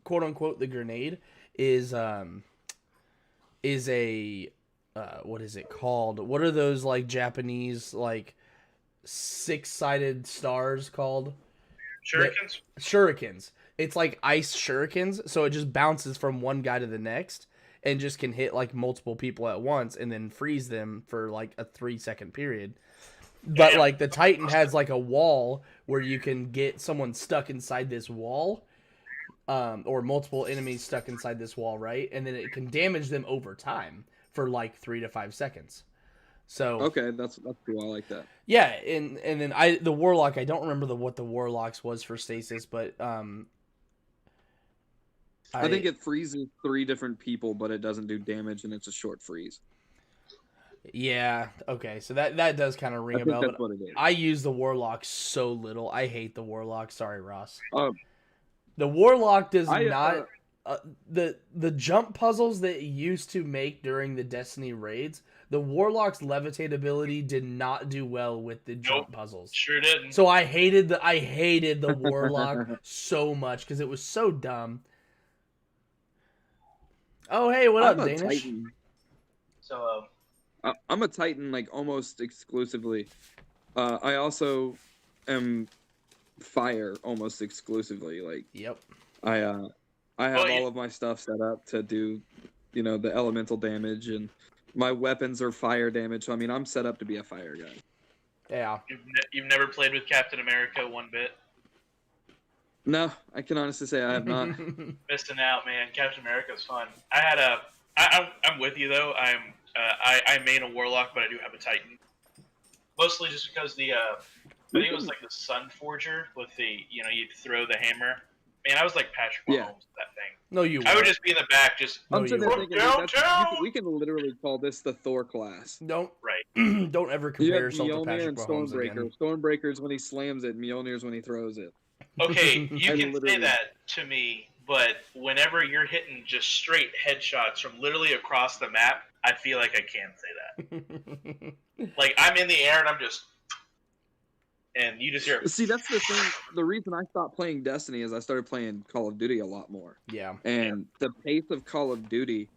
quote unquote, the grenade is a what is it called? What are those like Japanese like 6-sided stars called? Shurikens. Shurikens. It's like ice shurikens, so it just bounces from one guy to the next and just can hit like multiple people at once and then freeze them for like a 3-second period. But like the Titan has like a wall where you can get someone stuck inside this wall, or multiple enemies stuck inside this wall, right? And then it can damage them over time for like 3 to 5 seconds. So Okay, that's cool. I like that. yeah, and then the Warlock, I don't remember what the Warlock's was for stasis, but I think it freezes 3 different people, but it doesn't do damage, and it's a short freeze. Yeah, okay, so that does kind of ring I a think bell. that's But what it is. I use the Warlock so little. I hate the Warlock. Sorry, Ross. Oh, The Warlock does I not. The jump puzzles that you used to make during the Destiny raids, the Warlock's levitate ability did not do well with the jump puzzles. Sure didn't. So I hated the Warlock so much because it was so dumb. Oh hey, what I'm up, a Danish? Titan. So I'm a Titan, like almost exclusively. I also am fire almost exclusively. Like, Yep. I have all of my stuff set up to do, the elemental damage and My weapons are fire damage, so I mean I'm set up to be a fire guy. Yeah. You've never played with Captain America one bit. No, I can honestly say I have not. Missing out, man. Captain America's fun. I'm with you though. I main a warlock, but I do have a Titan. Mostly just because I think it was like the Sun Forger with you'd throw the hammer. Man, I was like Patrick Mahomes with that thing. No, you I would weren't. just be in the back, just I'm No, sitting you there weren't. thinking, dude, downtown. we can literally call this the Thor class. Don't Right. don't ever You compare have yourself to Mjolnir Patrick and Mahomes Stormbreaker. again. Stormbreaker's when he slams it, Mjolnir's when he throws it. Okay, you I can say literally- that to me, but whenever you're hitting just straight headshots from literally across the map, I feel like I can say that. Like I'm in the air and I'm just, and you just hear. See, that's the thing. The reason I stopped playing Destiny is I started playing Call of Duty a lot more. Yeah. And the pace of Call of Duty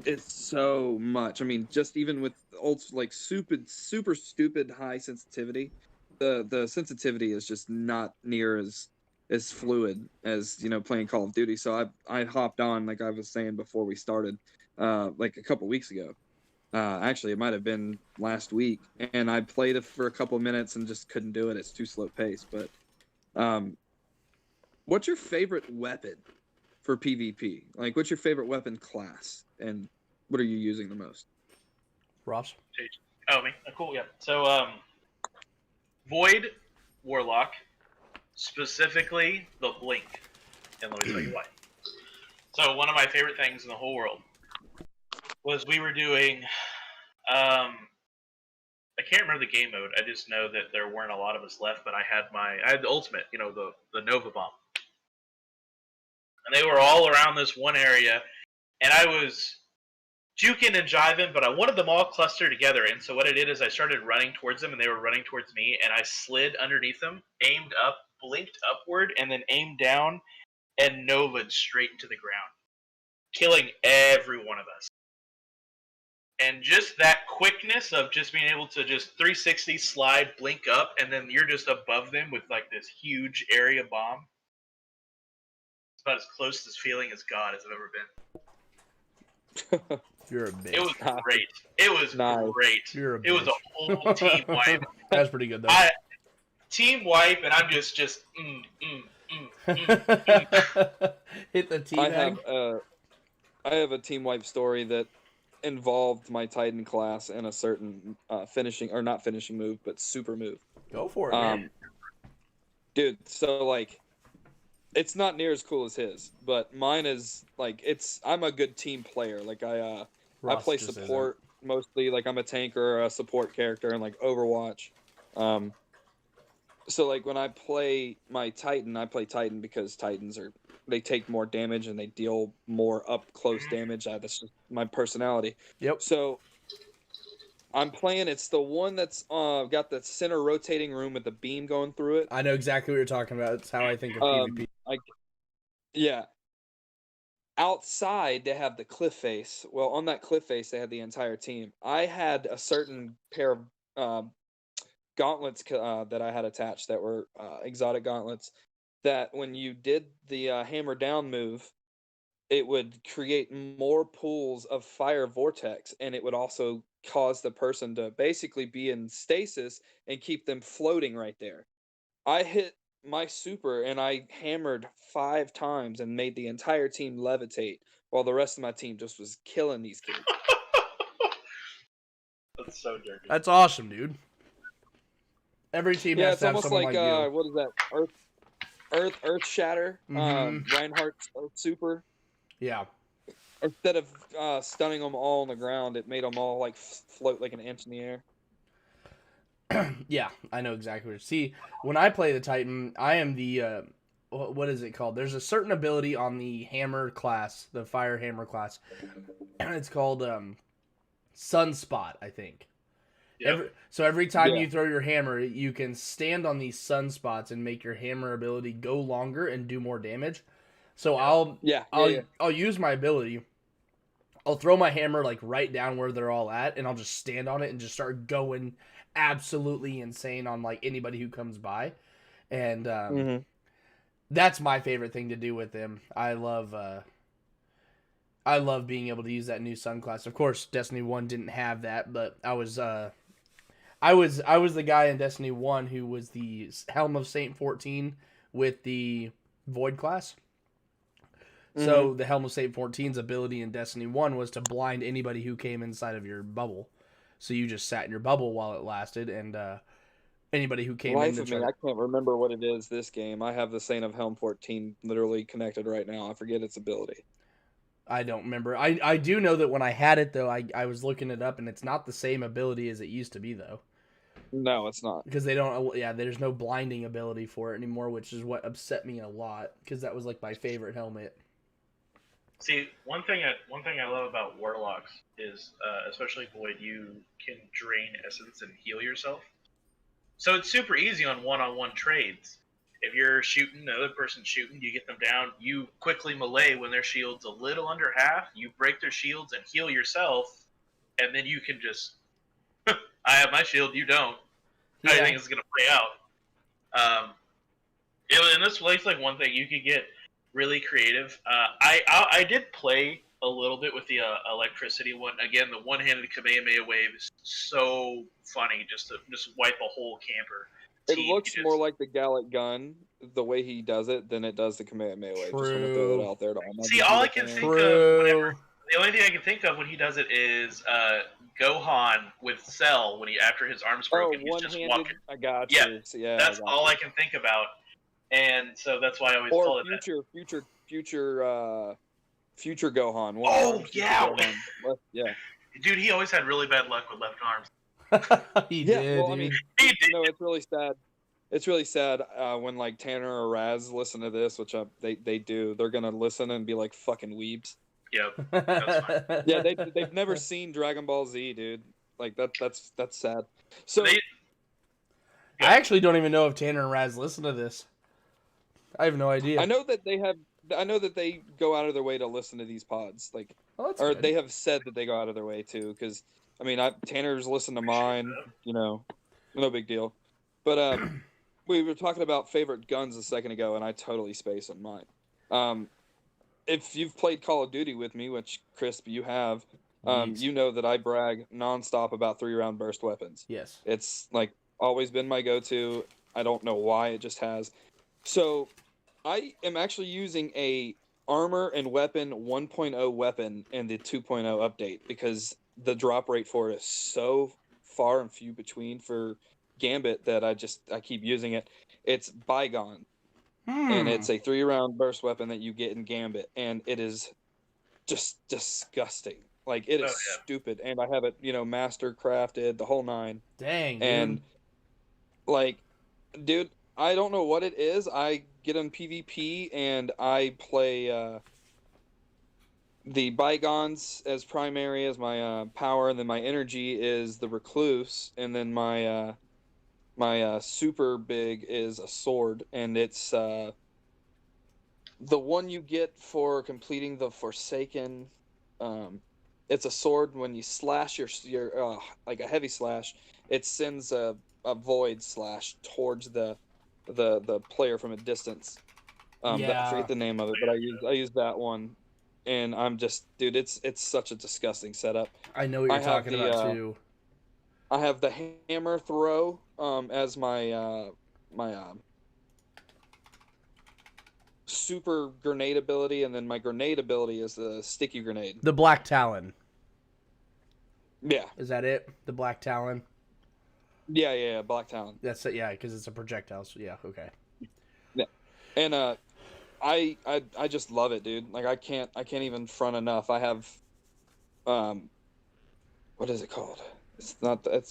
is so much. I mean, just even with old like super stupid high sensitivity, the sensitivity is just not near as fluid as playing Call of Duty. So I hopped on, like I was saying before we started, like a couple weeks ago. Actually, it might have been last week, and I played it for a couple minutes and just couldn't do it. It's too slow paced. But what's your favorite weapon for PvP? Like, what's your favorite weapon class, and what are you using the most? Ross? Oh, me? Oh, cool, yeah. So, Void Warlock, specifically the Blink. And let me tell you why. So, one of my favorite things in the whole world was we were doing, I can't remember the game mode. I just know that there weren't a lot of us left, but I had the ultimate, the Nova Bomb. And they were all around this one area, and I was juking and jiving, but I wanted them all clustered together. And so what I did is I started running towards them, and they were running towards me, and I slid underneath them, aimed up, blinked upward, and then aimed down, and Nova'd straight into the ground, killing every one of us. And just that quickness of just being able to just 360 slide, blink up, and then you're just above them with like this huge area bomb. It's about as close as feeling as God as I've ever been. You're a bitch. It was great. It was Nice. great. You're a It was a bitch. whole team wipe. That's pretty good though. Team wipe, and I'm just Hit the teabag. I have a team wipe story that involved my Titan class and a certain finishing or not finishing move, but super move. Go for it, man. Dude, so like it's not near as cool as his, but mine is like I'm a good team player. Like I Ross play just support mostly, like I'm a tanker or a support character in like Overwatch. So like when I play my Titan, I play Titan because Titans they take more damage and they deal more up close damage. That's just my personality. Yep. So I'm playing. It's the one that's got the center rotating room with the beam going through it. I know exactly what you're talking about. It's how I think of PvP. Yeah. Outside, they have the cliff face. Well, on that cliff face, they had the entire team. I had a certain pair of gauntlets that I had attached that were exotic gauntlets that when you did the hammer down move, it would create more pools of fire vortex, and it would also cause the person to basically be in stasis and keep them floating right there. I hit my super and I hammered 5 times and made the entire team levitate while the rest of my team just was killing these kids. That's so dirty. That's awesome, dude. Every team has It's to have almost someone like, like you. what is that? Earth Shatter, Mhm. Reinhardt's super. Yeah. Instead of stunning them all on the ground, it made them all like float like an inch in the air. Yeah, I know exactly what. See, when I play the Titan, I am the what is it called? There's a certain ability on the hammer class, the fire hammer class. It's called Sunspot, I think. Yep. Every time you throw your hammer, you can stand on these sunspots and make your hammer ability go longer and do more damage. So I'll use my ability. I'll throw my hammer like right down where they're all at, and I'll just stand on it and just start going absolutely insane on like anybody who comes by. And that's my favorite thing to do with them. I love I love being able to use that new sun class. Of course, Destiny 1 didn't have that, but I was the guy in Destiny 1 who was the Helm of Saint 14 with the Void class. Mm-hmm. So the Helm of Saint 14's ability in Destiny 1 was to blind anybody who came inside of your bubble. So you just sat in your bubble while it lasted, and anybody who came in Life to of try me, to... I can't remember what it is this game. I have the Saint of Helm 14 literally connected right now. I forget its ability. I don't remember. I do know that when I had it, though, I was looking it up, and it's not the same ability as it used to be, though. No, it's not. Because they don't... Yeah, there's no blinding ability for it anymore, which is what upset me a lot, because that was, like, my favorite helmet. See, one thing I love about warlocks is, especially Void, you can drain essence and heal yourself. So it's super easy on one-on-one trades. If you're shooting, the other person's shooting, you get them down. You quickly melee when their shield's a little under half. You break their shields and heal yourself, and then you can just, I have my shield, you don't. How do you Yeah. think it's gonna play out? In this place, like one thing you could get really creative. I did play a little bit with the electricity one. Again, the one-handed Kamehameha wave is so funny. Just to wipe a whole camper It team. looks more like the Gallic gun, the way he does it, than it does the Kamehameha wave. Just want to throw that True. out there to all my See, all I can fans. think of True. the only thing I can think of when he does it is Gohan with Cell when he after his arm's Oh, broken, he's just one-handed. walking. I got Yeah, you. So, yeah, that's I got all you. I can think about, and so that's why I always Or call it that. future Gohan. Oh, Future yeah. Gohan. Yeah. Dude, he always had really bad luck with left arms. He Yeah, did, well, dude. I mean, He did. no, it's really sad. It's really sad when like Tanner or Raz listen to this, which they do. They're gonna listen and be like fucking weebs. Yep, that's fine. Yeah, they've never seen Dragon Ball Z, dude. Like that's sad. So They, I actually don't even know if Tanner and Raz listen to this. I have no idea. I know that they go out of their way to listen to these pods, like, Oh, that's or good. they have said that they go out of their way too. Because I mean, Tanner's listened to mine, no big deal. But we were talking about favorite guns a second ago, and I totally spaced on mine. If you've played Call of Duty with me, which Crisp you have, Yeet. you know that I brag nonstop about 3-round burst weapons. Yes. It's like always been my go-to. I don't know why, it just has. So I am actually using a armor and weapon 1.0 weapon in the 2.0 update because the drop rate for it is so far and few between for Gambit that I keep using it. It's Bygone, and it's a 3-round burst weapon that you get in Gambit, and it is just disgusting. Like, it is stupid, and I have it, master crafted, the whole nine. Dang, And dude. like, dude, I don't know what it is. I get on PvP and I play the Bygones as primary as my power, and then my energy is the Recluse, and then my super big is a sword, and it's the one you get for completing the Forsaken. It's a sword. When you slash your like a heavy slash, it sends a void slash towards the player from a distance. I Yeah. forget the name of it, but I use that one, and I'm just, dude, it's such a disgusting setup. I know what you're talking about, too. I have the hammer throw as my super grenade ability, and then my grenade ability is the sticky grenade. The Black Talon. Yeah. Is that it? The Black Talon? Yeah, Black Talon. That's it, yeah, because it's a projectile. So yeah, okay. Yeah. And I just love it, dude. Like, I can't even front enough. I have what is it called? It's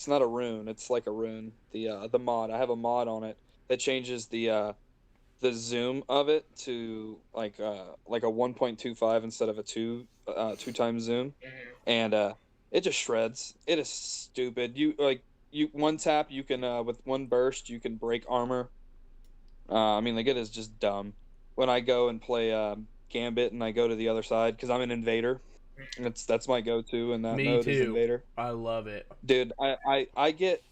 not a rune. It's like a rune. The mod. I have a mod on it that changes the zoom of it to like a 1.25 instead of a 2 times zoom, and it just shreds. It is stupid. You one tap, you can with one burst you can break armor. I mean, like, it is just dumb. When I go and play Gambit and I go to the other side because I'm an invader, that's my go-to in that Me mode is too. invader. I love it. Dude, I get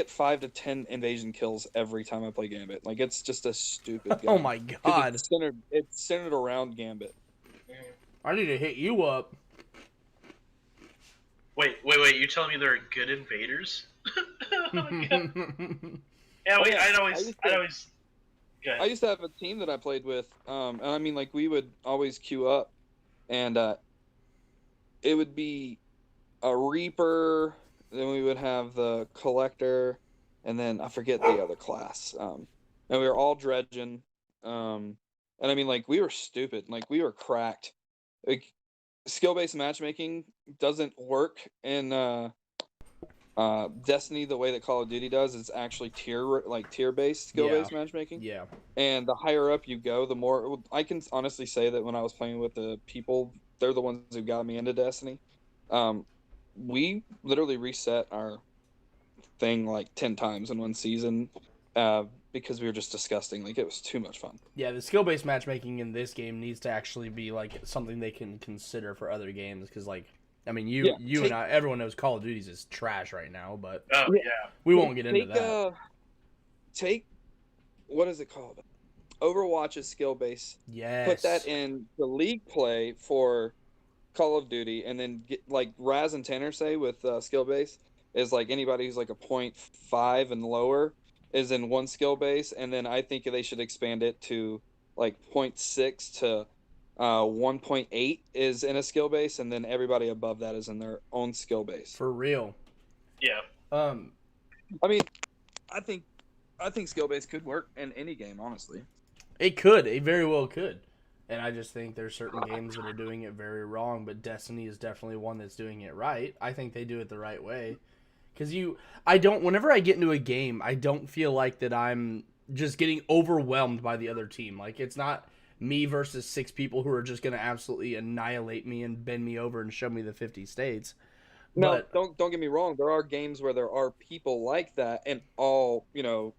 5 to 10 invasion kills every time I play Gambit. Like, it's just a stupid gun. Oh my god. It's centered around Gambit. I need to hit you up. Wait! You're telling me there are good invaders? Oh my god. Yeah, Oh wait. yeah, I'd always. Go I ahead. used to have a team that I played with, and I mean, like we would always queue up, and it would be a Reaper, then we would have the Collector, and then I forget the other class. And we were all dredging, and I mean, like we were stupid, like we were cracked. Like skill-based matchmaking doesn't work in Destiny the way that Call of Duty does. It's actually tier-based Yeah. skill-based matchmaking. Yeah. And the higher up you go, the more I can honestly say that when I was playing with the people, they're the ones who got me into Destiny. Um, we literally reset our thing like 10 times in one season because we were just disgusting. Like it was too much fun. Yeah, the skill-based matchmaking in this game needs to actually be like something they can consider for other games because, like, I mean, Yeah, you and I, everyone knows Call of Duty's is trash right now, but Oh yeah, yeah. we won't get into take that. take what is it called? Overwatch is skill based. Put that Yes. in the league play for Call of Duty, and then get like Raz and Tanner say with skill base is like anybody who's like a .5 and lower is in one skill base, and then I think they should expand it to like .6 to 1.8 is in a skill base, and then everybody above that is in their own skill base. For real. Yeah. Um, I mean, I think skill base could work in any game, honestly. it could. It very well could. And I just think there's certain games that are doing it very wrong, but Destiny is definitely one that's doing it right. I think they do it the right way. Because whenever I get into a game, I don't feel like that I'm just getting overwhelmed by the other team. Like, it's not me versus six people who are just going to absolutely annihilate me and bend me over and show me the 50 states. Now, But, don't get me wrong. There are games where there are people like that in all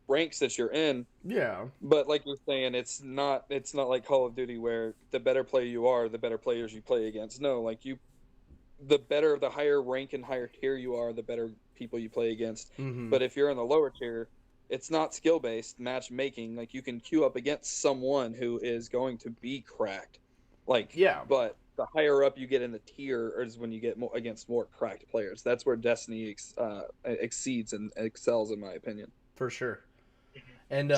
ranks that you're in. yeah. But like you're saying, it's not like Call of Duty where the better player you are, the better players you play against. No, like the higher rank and higher tier you are, the better people you play against. Mm-hmm. But if you're in the lower tier, it's not skill based matchmaking. Like you can queue up against someone who is going to be cracked. Like, Yeah, but the higher up you get in the tier is when you get more against more cracked players. That's where Destiny exceeds and excels, in my opinion. for sure. And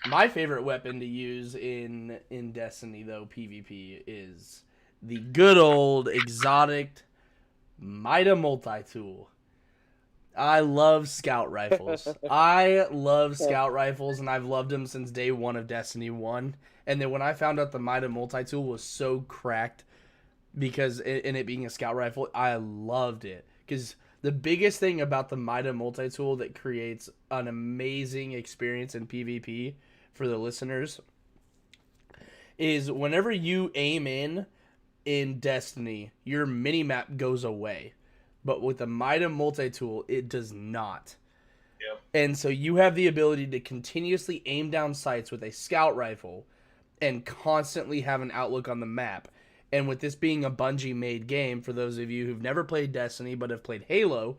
my favorite weapon to use in Destiny though PvP is the good old exotic Mida multi-tool. I love scout rifles. I love scout rifles, and I've loved them since day one of Destiny 1. And then when I found out the Mida multi-tool was so cracked because in it being a scout rifle, I loved it. Because the biggest thing about the Mida multi-tool that creates an amazing experience in PvP for the listeners is whenever you aim in Destiny, your mini map goes away. But with the Mida multi-tool, it does not. Yep. And so you have the ability to continuously aim down sights with a scout rifle and constantly have an outlook on the map. And with this being a Bungie made game, for those of you who've never played Destiny but have played Halo,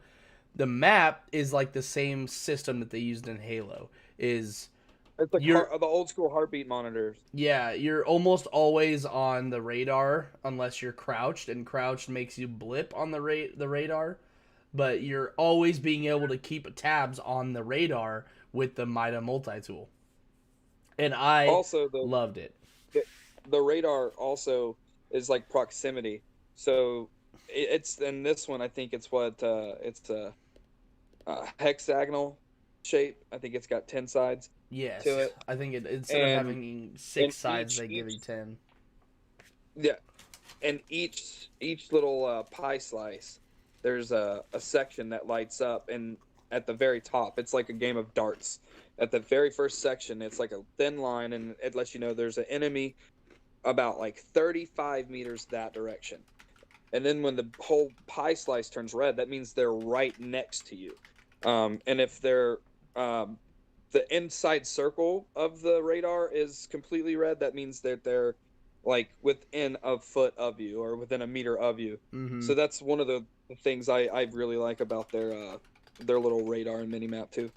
the map is like the same system that they used in Halo. Is It's like you're the old school heartbeat monitors. Yeah, you're almost always on the radar unless you're crouched, and crouched makes you blip on the radar. But you're always being able to keep tabs on the radar with the Mida multi-tool. And I Also, loved it. the radar also is like proximity. So it's in this one. I think it's it's a hexagonal shape. I think it's got 10 sides Yes. to it. I think instead of And having six sides, each they give you 10. yeah, and each little pie slice, there's a section that lights up, and at the very top, it's like a game of darts. At the very first section, it's like a thin line, and it lets you know there's an enemy about like 35 meters that direction. And then when the whole pie slice turns red, that means they're right next to you. And if they're the inside circle of the radar is completely red, that means that they're like within a foot of you or within a meter of you. Mm-hmm. So that's one of the things I really like about their little radar and mini map too.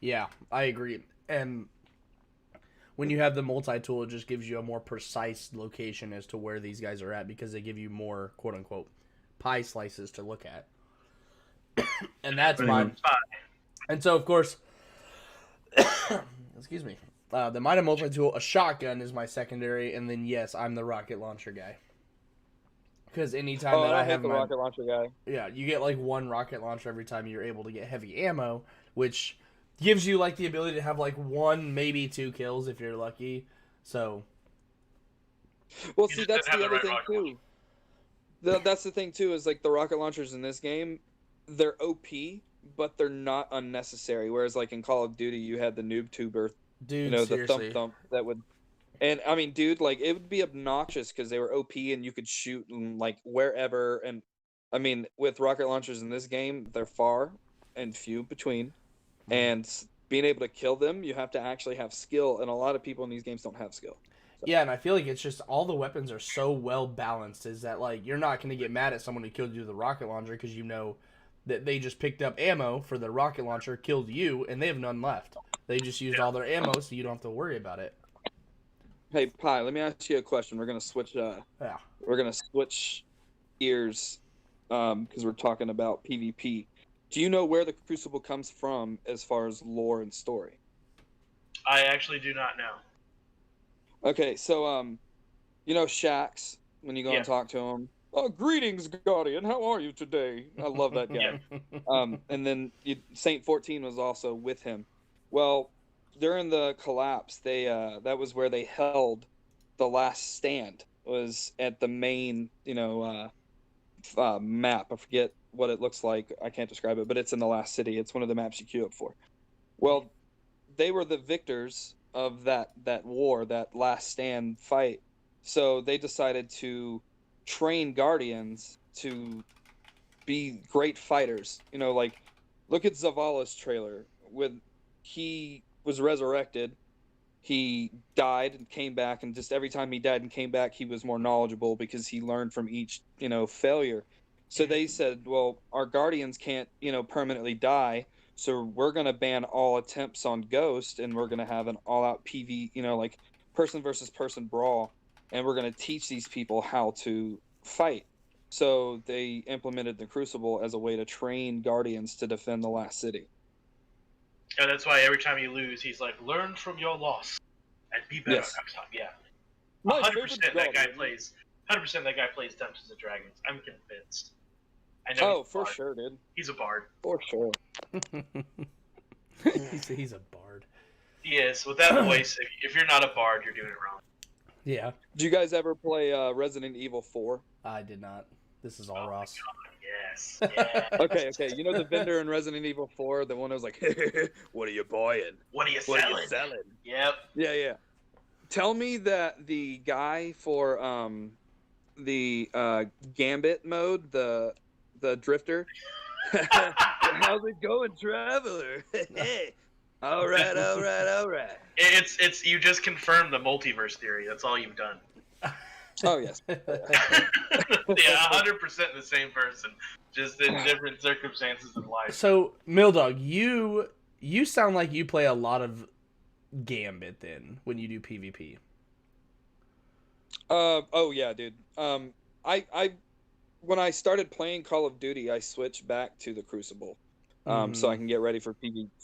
Yeah, I agree. And when you have the multi-tool, it just gives you a more precise location as to where these guys are at because they give you more quote unquote pie slices to look at. And that's mine. And so, of course, excuse me, the Mighty multi-tool, a shotgun is my secondary, and then yes, I'm the rocket launcher guy. Because anytime that I hate have the my rocket launcher guy. yeah, you get like one rocket launcher every time you're able to get heavy ammo, which gives you like the ability to have like one, maybe 2 kills if you're lucky. So Well, You see, just that's didn't have the the other right thing rocket too. That's the thing too is like the rocket launchers in this game, they're OP, but they're not unnecessary. Whereas like in Call of Duty, you had the noob tuber, dude, the thump seriously. thump that would. And I mean, dude, like it would be obnoxious because they were OP and you could shoot like wherever. And I mean, with rocket launchers in this game, they're far and few between. And being able to kill them, you have to actually have skill. And a lot of people in these games don't have skill. So, Yeah, and I feel like it's just all the weapons are so well balanced is that like you're not going to get mad at someone who killed you with a rocket launcher because you know that they just picked up ammo for the rocket launcher, killed you, and they have none left. They just used all their ammo, so you don't have to worry about it. hey, Pi, let me ask you a question. We're gonna switch. Yeah. We're gonna switch gears because we're talking about PvP. Do you know where the Crucible comes from as far as lore and story? I actually do not know. Okay, so you know Shax when you go Yeah. and talk to him. Oh, greetings, Guardian. How are you today? I love that guy. And then Saint 14 was also with him. Well, during the collapse, they that was where they held the last stand. Was at the main, map. I forget what it looks like. I can't describe it, but it's in the last city. It's one of the maps you queue up for. Well, they were the victors of that war, that last stand fight. So they decided to train guardians to be great fighters. Like look at Zavala's trailer. When he was resurrected, he died and came back, and just every time he died and came back, he was more knowledgeable because he learned from each failure. So they said, well, our guardians can't permanently die, so we're going to ban all attempts on ghost, and we're going to have an all-out PV, like person versus person brawl, and we're going to teach these people how to fight. So they implemented the Crucible as a way to train guardians to defend the last city. And that's why every time you lose, he's like, learn from your loss and be better Yes. next time. Yeah. My 100% favorite that guy guardian. plays 100% that guy plays Dungeons and Dragons. I'm convinced. I know Oh, he's a for bard. sure, dude. He's a bard. For sure. he's a bard. He is. With that voice, if you're not a bard, you're doing it wrong. Yeah. Did you guys ever play Resident Evil 4? I did not. This is all Ross. Yes. Yes. Okay. You know the vendor in Resident Evil 4, the one that was like, "What are you buying? What are you What selling? are you selling?" Yep. Yeah. Tell me that the guy for the Gambit mode, the drifter. How's it going, traveler? All right. It's you just confirmed the multiverse theory. That's all you've done. Oh yes. Yeah, 100% the same person, just in different circumstances in life. So, Mildog, you sound like you play a lot of Gambit then when you do PvP. Oh yeah, dude. I when I started playing Call of Duty, I switched back to the Crucible. So I can get ready for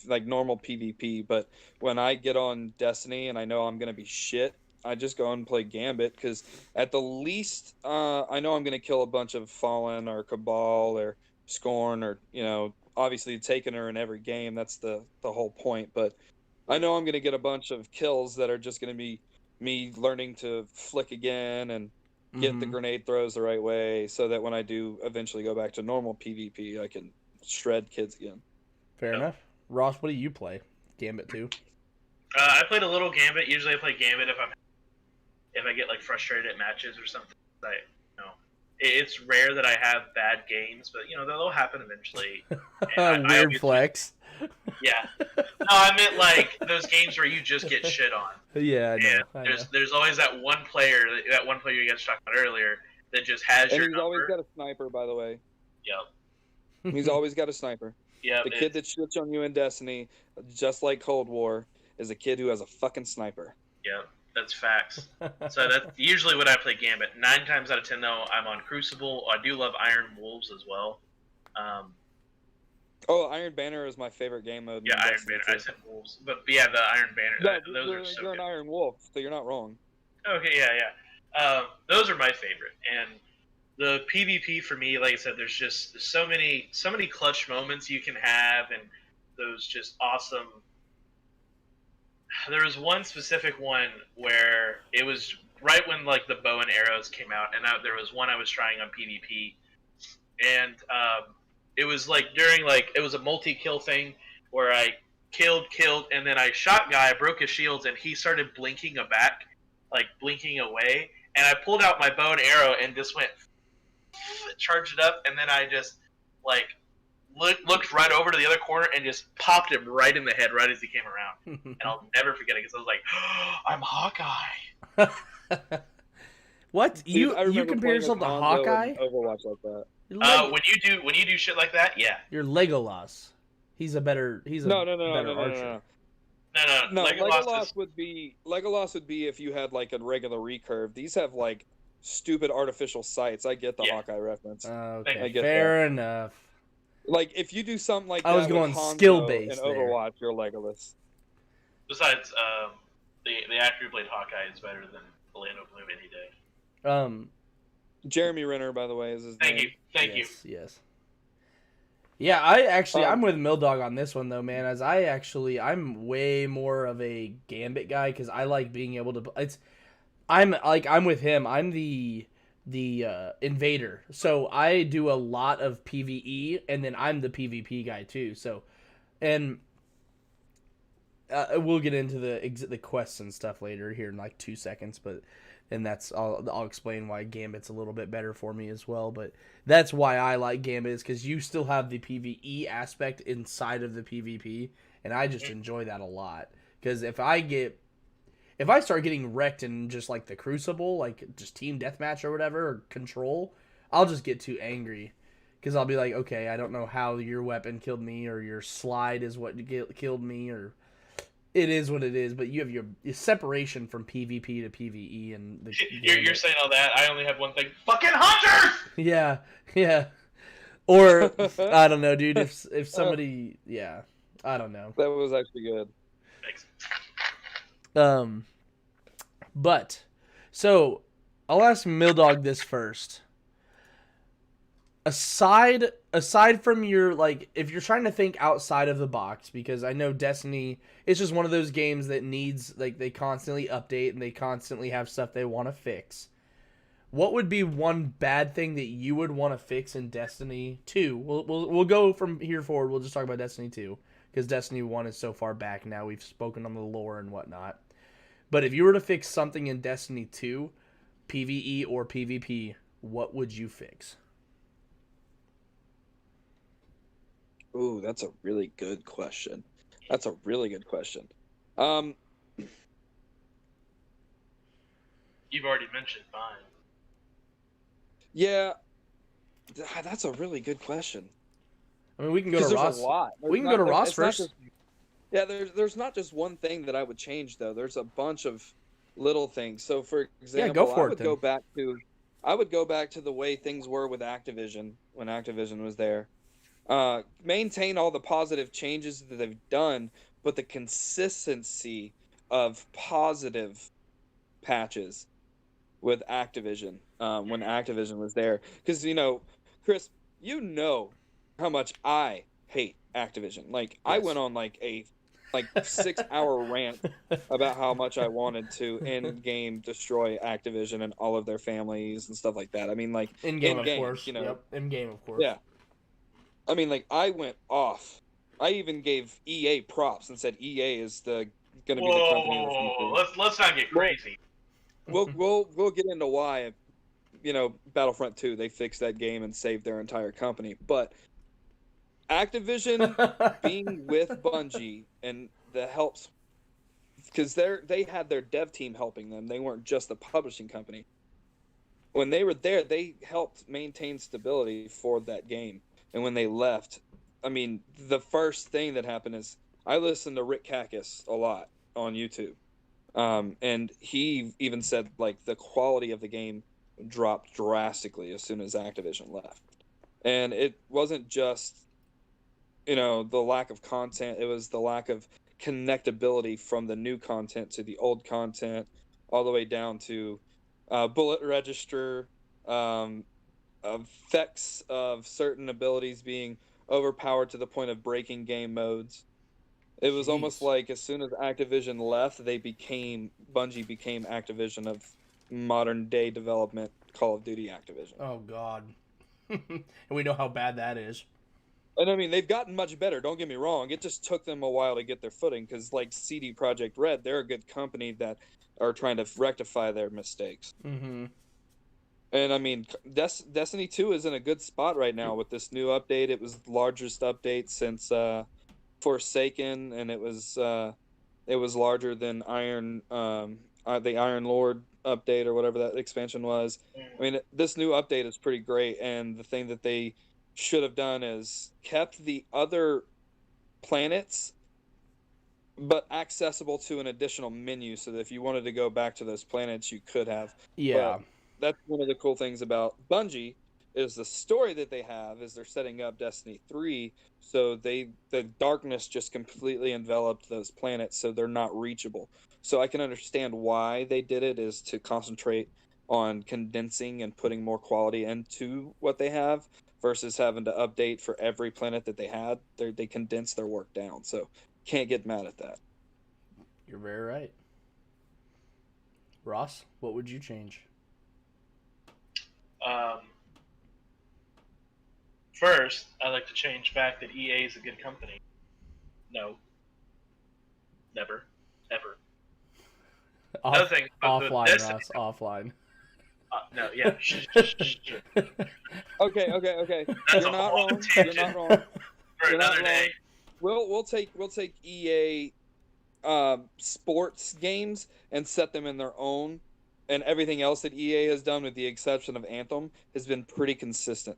like normal PvP. But when I get on Destiny and I know I'm gonna be shit, I just go and play Gambit because at the least, I know I'm gonna kill a bunch of Fallen or Cabal or Scorn or obviously taking her in every game. That's the whole point. But I know I'm gonna get a bunch of kills that are just gonna be me learning to flick again and get the grenade throws the right way, so that when I do eventually go back to normal PvP, I can shred kids again. Fair enough. Ross, what do you play? Gambit too? I played a little Gambit. Usually, I play Gambit if I get like frustrated at matches or something. It's rare that I have bad games, but they'll happen eventually. Weird flex. Yeah. No, I meant like those games where you just get shit on. Yeah, I know. There's always that one player you guys talked about earlier that just has And your he's number. always got a sniper, by the way. Yep. He's always got a sniper. Yep. The kid that shits on you in Destiny, just like Cold War, is a kid who has a fucking sniper. Yeah, that's facts. So that's usually when I play Gambit. 9 times out of 10, though, I'm on Crucible. I do love Iron Wolves as well. Um, Oh, Iron Banner is my favorite game mode yeah, in Iron Destiny Banner. I too. said Wolves, but yeah, the Iron Banner. No, Those are so you're an good. Iron Wolf, so you're not wrong. Okay, yeah, yeah. Those are my favorite, and the PvP for me, like I said, there's so many clutch moments you can have, and those just awesome. There was one specific one where it was right when like the bow and arrows came out, and there was one I was trying on PvP, and it was like during like it was a multi-kill thing where I killed, and then I shot guy, broke his shields, and he started blinking back, like blinking away, and I pulled out my bow and arrow and just went charged it up, and then I just like looked right over to the other corner and just popped him right in the head right as he came around, and I'll never forget it because I was like, oh, I'm Hawkeye. What? Dude, You I remember compare playing as yourself to Hanzo Hawkeye? in Overwatch like that. When you do shit like that, yeah. You're Legolas. He's a better No, archer. No, Legolas is Legolas would be if you had like a regular recurve. These have like stupid artificial sights. I get the Yeah. Hawkeye reference. Okay, I get fair enough. Like if you do something like I was that going with Hanzo skill-based in there. Overwatch, you're Legolas. besides the actor who played Hawkeye is better than Orlando Bloom any day. Jeremy Renner, by the way, is his name. Thank you. Yes. Yeah, I'm with Mildog on this one though, man. As I'm way more of a Gambit guy because I like being able to. I'm with him. I'm the invader, so I do a lot of PVE, and then I'm the PvP guy too. So, and we'll get into the quests and stuff later here in like 2 seconds, but. And I'll explain why Gambit's a little bit better for me as well. But that's why I like Gambit is because you still have the PvE aspect inside of the PvP, and I just enjoy that a lot. Because if I start getting wrecked in just like the Crucible, like just team deathmatch or whatever, or Control, I'll just get too angry. Because I'll be like, okay, I don't know how your weapon killed me, or your slide is what killed me, or it is what it is, but you have your separation from PvP to PvE, and You're saying all that. I only have one thing: fucking hunters. Yeah. Or I don't know, dude. If somebody, yeah, I don't know. That was actually good. Thanks. But so I'll ask Mildog this first. Aside from your, like, if you're trying to think outside of the box, because I know Destiny, it's just one of those games that needs, like, they constantly update and they constantly have stuff they want to fix. What would be one bad thing that you would want to fix in Destiny 2? We'll go from here forward. We'll just talk about Destiny 2 because Destiny 1 is so far back now. We've spoken on the lore and whatnot. But if you were to fix something in Destiny 2, PvE or PvP, what would you fix? Ooh, that's a really good question. You've already mentioned mine. Yeah, that's a really good question. I mean, we can go to There's Ross. a lot. We can go to Ross first. There's not just one thing that I would change though. There's a bunch of little things. So for example, go for I it, would then. go back to the way things were with Activision when Activision was there. Maintain all the positive changes that they've done, but the consistency of positive patches with Activision when Activision was there. Because, Chris, you know how much I hate Activision. Like, I Yes. went on like a 6-hour rant about how much I wanted to in-game destroy Activision and all of their families and stuff like that. I mean, like, In-game, of course. Yep. In-game, of course. Yeah. I mean, like, I went off. I even gave EA props and said EA is going to be the company of the future. Let's not get crazy. We'll get into why, Battlefront 2, they fixed that game and saved their entire company. But Activision being with Bungie and the helps, because they had their dev team helping them. They weren't just the publishing company. When they were there, they helped maintain stability for that game. And when they left, I mean, the first thing that happened is I listened to Rick Kakis a lot on YouTube. And he even said like the quality of the game dropped drastically as soon as Activision left. And it wasn't just, the lack of content, it was the lack of connectability from the new content to the old content, all the way down to bullet register, um, effects of certain abilities being overpowered to the point of breaking game modes. It was almost Jeez. like as soon as Activision left, Bungie became Activision of modern day development, Call of Duty Activision. Oh God. And we know how bad that is. And I mean, they've gotten much better. Don't get me wrong. It just took them a while to get their footing because, like CD Projekt Red, they're a good company that are trying to rectify their mistakes. Mm-hmm. And I mean, Destiny 2 is in a good spot right now with this new update. It was the largest update since Forsaken, and it was larger than the Iron Lord update or whatever that expansion was. I mean, this new update is pretty great, and the thing that they should have done is kept the other planets but accessible to an additional menu so that if you wanted to go back to those planets you could have. Yeah. But that's one of the cool things about Bungie is the story that they have is they're setting up Destiny 3 so the darkness just completely enveloped those planets so they're not reachable. So I can understand why they did it is to concentrate on condensing and putting more quality into what they have versus having to update for every planet that they had. They condensed their work down. So can't get mad at that. You're very right. Ross, what would you change? Um, First, I'd like to change back that EA is a good company. No. Never. Ever. Another thing about the Offline, Destiny. Ross. Offline. No, yeah. Okay. That's You're a not whole wrong. tangent You're not wrong. for You're not another day. We'll take EA sports games and set them in their own, and everything else that EA has done, with the exception of Anthem, has been pretty consistent.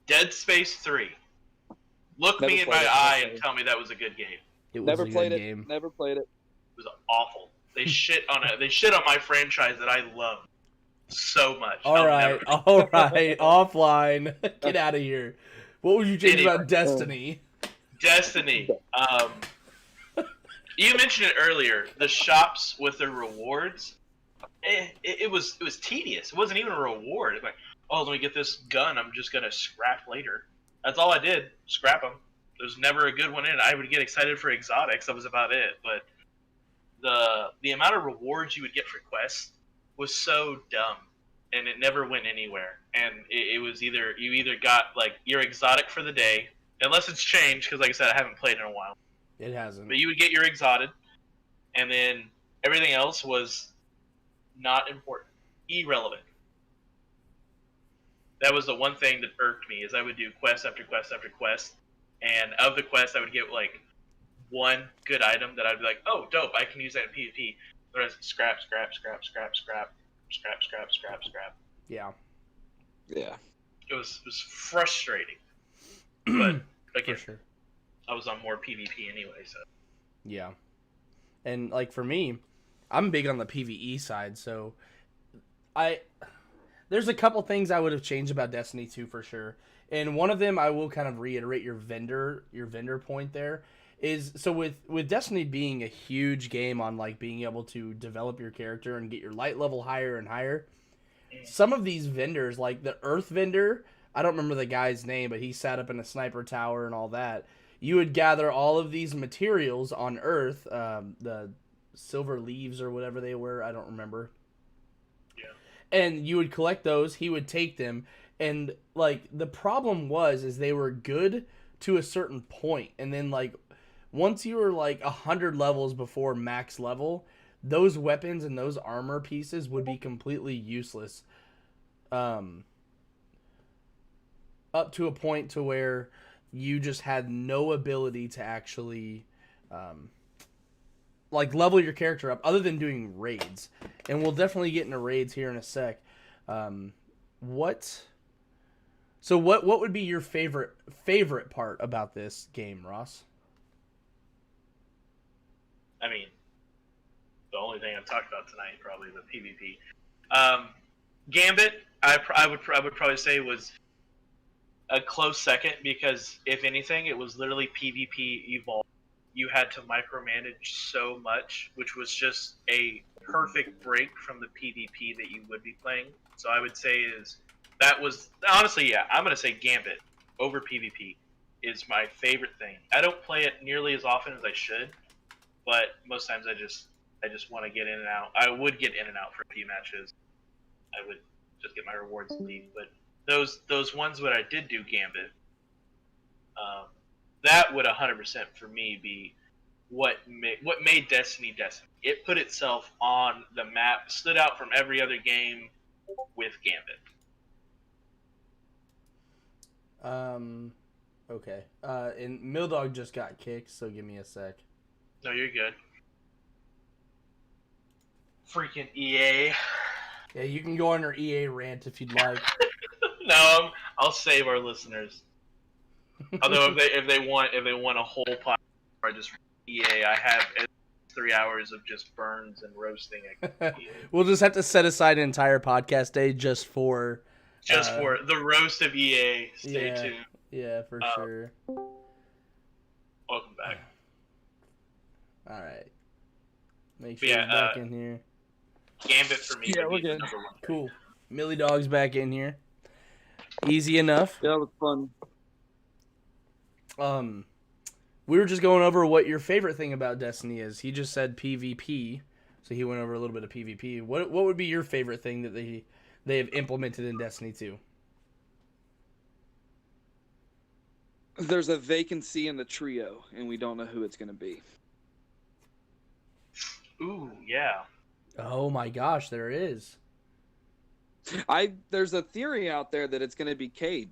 Dead Space 3. Look Never me in played my it. eye and tell me that was a good game. It was Never a good played it. game. Never played it. It was awful. They shit on it. They shit on my franchise that I love so much. All right. Offline. Get out of here. What would you change Anyway. about Destiny? Destiny. You mentioned it earlier. The shops with their rewards. It was tedious. It wasn't even a reward. It's like, oh, let me get this gun. I'm just gonna scrap later. That's all I did. Scrap them. There's never a good one in it. I would get excited for exotics. That was about it. But the amount of rewards you would get for quests was so dumb, and it never went anywhere. And it was you either got like your exotic for the day, unless it's changed, because like I said, I haven't played in a while. It hasn't. But you would get your exotic, and then everything else was not important, irrelevant. That was the one thing that irked me, is I would do quest after quest after quest, and of the quest I would get like one good item that I'd be like, oh, dope, I can use that in PvP. The rest, scrap. Yeah. Yeah. It was frustrating, but again, For sure. I was on more PvP anyway, so. Yeah. And like for me, I'm big on the PvE side, so there's a couple things I would have changed about Destiny 2 for sure. And one of them I will kind of reiterate your vendor point there is, so with Destiny being a huge game on like being able to develop your character and get your light level higher and higher, some of these vendors, like the Earth vendor, I don't remember the guy's name, but he sat up in a sniper tower and all that. You would gather all of these materials on Earth, the silver leaves or whatever they were, I don't remember. Yeah. And you would collect those, he would take them, and like the problem is they were good to a certain point, and then like once you were like 100 levels before max level, those weapons and those armor pieces would be completely useless. Up to a point to where you just had no ability to actually like level your character up other than doing raids. And we'll definitely get into raids here in a sec. What would be your favorite part about this game, Ross? I mean, the only thing I've talked about tonight, probably the PvP. Gambit, I would probably say was a close second because if anything, it was literally PvP evolved. You had to micromanage so much, which was just a perfect break from the PvP that you would be playing. So I would say that was honestly, yeah, I'm gonna say Gambit over PvP is my favorite thing. I don't play it nearly as often as I should, but most times I just want to get in and out. I would get in and out for a few matches. I would just get my rewards and leave. But those ones that I did do Gambit, that would 100% for me be what made Destiny Destiny. It put itself on the map, stood out from every other game with Gambit. Okay. And Mildog just got kicked, so give me a sec. No, you're good. Freaking EA. Yeah, you can go on your EA rant if you'd like. No, I'll save our listeners. Although if they want a whole podcast, I just EA, I have 3 hours of just burns and roasting. We'll just have to set aside an entire podcast day just for the roast of EA. Stay tuned. Yeah, for sure. Welcome back. All right. Make sure he's back in here. Gambit for me. Yeah, we're good. Cool. Millie Dog's back in here. Easy enough. Yeah, it was fun. We were just going over what your favorite thing about Destiny is. He just said PvP, so he went over a little bit of PvP. What would be your favorite thing that they have implemented in Destiny 2? There's a vacancy in the trio, and we don't know who it's going to be. Ooh, yeah. Oh my gosh, there is. There's a theory out there that it's going to be Cade.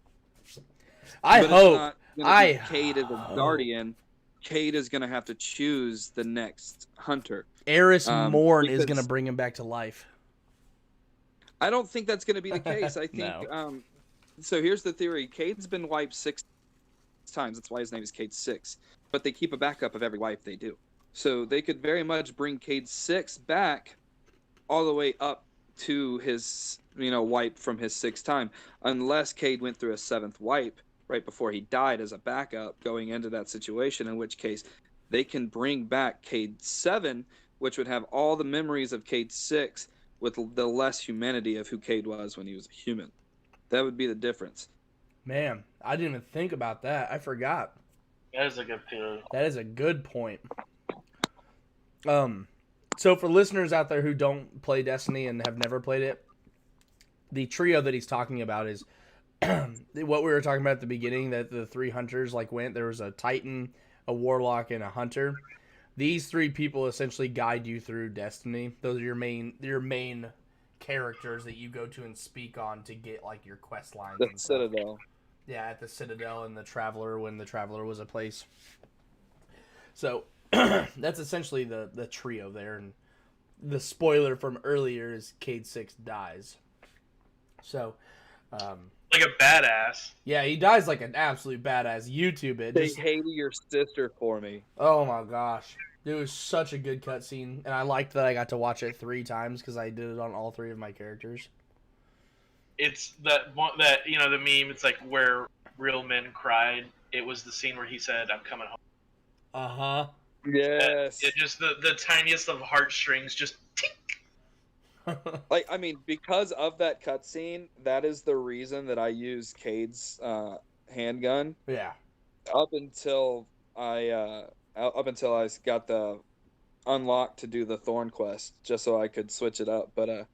I but hope. It's not Cade as a guardian. Cade is going to have to choose the next hunter. Eris Morn is going to bring him back to life. I don't think that's going to be the case. I think. No. So here's the theory: Cade's been wiped 6 times. That's why his name is Cade 6. But they keep a backup of every wipe they do. So they could very much bring Cade 6 back, all the way up to his wipe from his 6th time, unless Cade went through a 7th wipe right before he died as a backup going into that situation, in which case they can bring back Cade 7, which would have all the memories of Cade 6 with the less humanity of who Cade was when he was a human. That would be the difference. Man, I didn't even think about that. I forgot. That is a good theory. That is a good point. So for listeners out there who don't play Destiny and have never played it, the trio that he's talking about is what we were talking about at the beginning, that the 3 hunters went. There was a Titan, a Warlock, and a Hunter. These 3 people essentially guide you through Destiny. Those are your main characters that you go to and speak on to get your quest lines. The Citadel. Yeah, at the Citadel and the Traveler, when the Traveler was a place. So that's essentially the trio there, and the spoiler from earlier is Cade 6 dies. So, like a badass. Yeah, he dies like an absolute badass. YouTube it. They hated your sister for me. Oh my gosh. It was such a good cutscene, and I liked that I got to watch it 3 times because I did it on all 3 of my characters. It's that the meme. It's like where real men cried. It was the scene where he said, "I'm coming home." Yes. It just the tiniest of heartstrings just. Because of that cutscene, that is the reason that I use Cade's handgun. Yeah. Up until I got the unlock to do the Thorn quest, just so I could switch it up. But I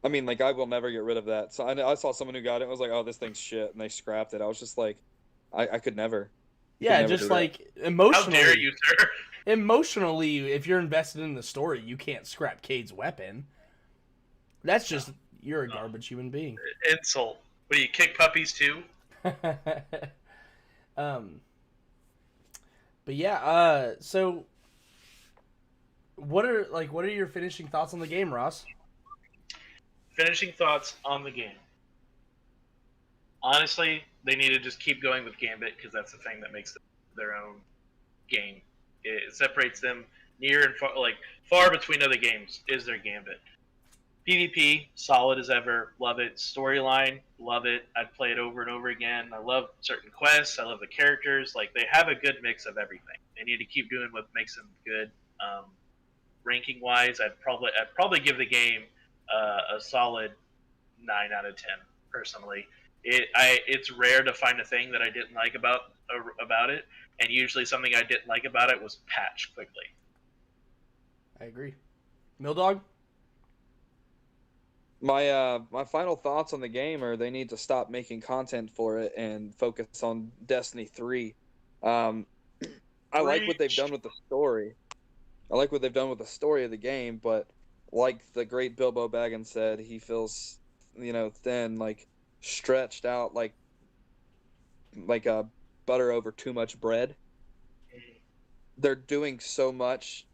will never get rid of that. So I saw someone who got it and was like, "Oh, this thing's shit," and they scrapped it. I was just like, I could never. Yeah, just emotionally. How dare you, sir? Emotionally, if you're invested in the story, you can't scrap Cade's weapon. That's just you're a garbage human being. Insult. What do you kick puppies too? But yeah, so what are your finishing thoughts on the game, Ross? Finishing thoughts on the game. Honestly, they need to just keep going with Gambit because that's the thing that makes them their own game. It separates them near and far between other games is their Gambit. PvP, solid as ever. Love it. Storyline, love it. I'd play it over and over again. I love certain quests. I love the characters. Like they have a good mix of everything. They need to keep doing what makes them good. Ranking wise, I'd probably give the game a solid 9 out of 10 personally. It's rare to find a thing that I didn't like about it, and usually something I didn't like about it was patched quickly. I agree. Mildog? My final thoughts on the game are they need to stop making content for it and focus on Destiny 3. I like what they've done with the story. I like what they've done with the story of the game, but like the great Bilbo Baggins said, he feels, thin, like stretched out, like a butter over too much bread. They're doing so much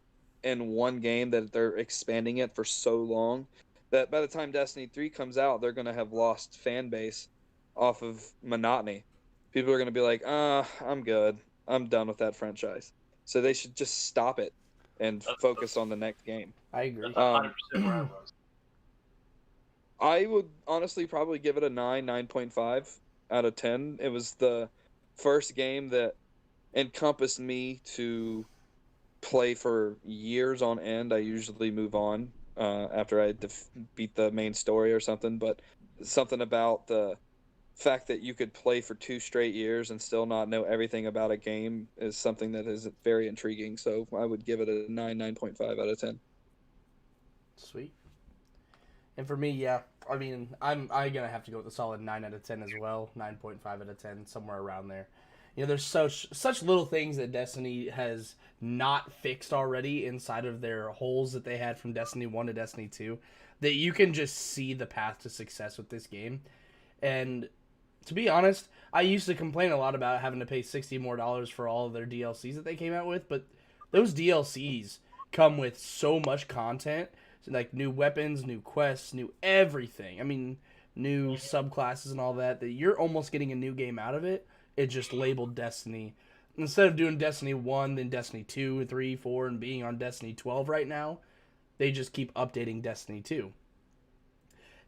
in one game that they're expanding it for so long that by the time Destiny 3 comes out, they're going to have lost fan base off of monotony. People are going to be like, I'm good. I'm done with that franchise. So they should just stop it and focus on the next game. I agree. That's 100% where I was. I would honestly probably give it a 9.5 out of 10. It was the first game that encompassed me to play for years on end. I usually move on after I beat the main story or something, but something about the fact that you could play for 2 straight years and still not know everything about a game is something that is very intriguing. So I would give it a 9.5 out of 10. Sweet. And for me, yeah, I mean, I'm gonna have to go with a solid 9 out of 10 as well. 9.5 out of 10, somewhere around there. There's such little things that Destiny has not fixed already inside of their holes that they had from Destiny 1 to Destiny 2 that you can just see the path to success with this game. And to be honest, I used to complain a lot about having to pay $60 more for all of their DLCs that they came out with, but those DLCs come with so much content, like new weapons, new quests, new everything. I mean, new subclasses and all that you're almost getting a new game out of it. It just labeled Destiny. Instead of doing Destiny 1, then Destiny 2, 3, 4, and being on Destiny 12 right now, they just keep updating Destiny 2.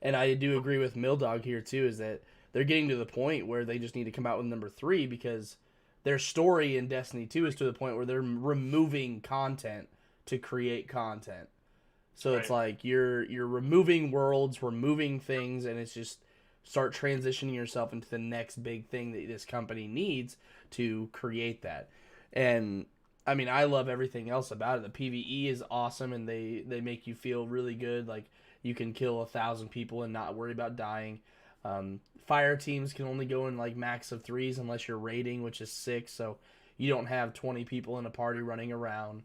And I do agree with Mildog here, too, is that they're getting to the point where they just need to come out with number 3 because their story in Destiny 2 is to the point where they're removing content to create content. So It's like you're removing worlds, removing things, and it's just start transitioning yourself into the next big thing that this company needs to create that. And I mean, I love everything else about it. The PvE is awesome, and they make you feel really good. Like you can kill 1,000 people and not worry about dying. Fire teams can only go in like max of 3s unless you're raiding, which is 6. So you don't have 20 people in a party running around.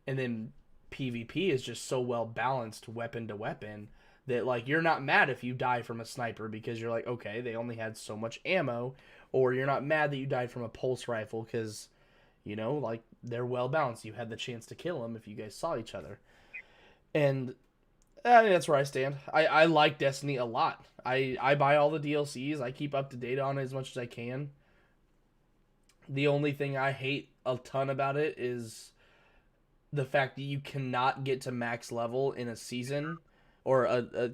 And then PvP is just so well balanced weapon to weapon that like you're not mad if you die from a sniper because you're like, okay, they only had so much ammo, or you're not mad that you died from a pulse rifle because like they're well balanced. You had the chance to kill them if you guys saw each other. And I think that's where I stand. I like Destiny a lot. I buy all the DLCs. I keep up to date on it as much as I can. The only thing I hate a ton about it is the fact that you cannot get to max level in a season or a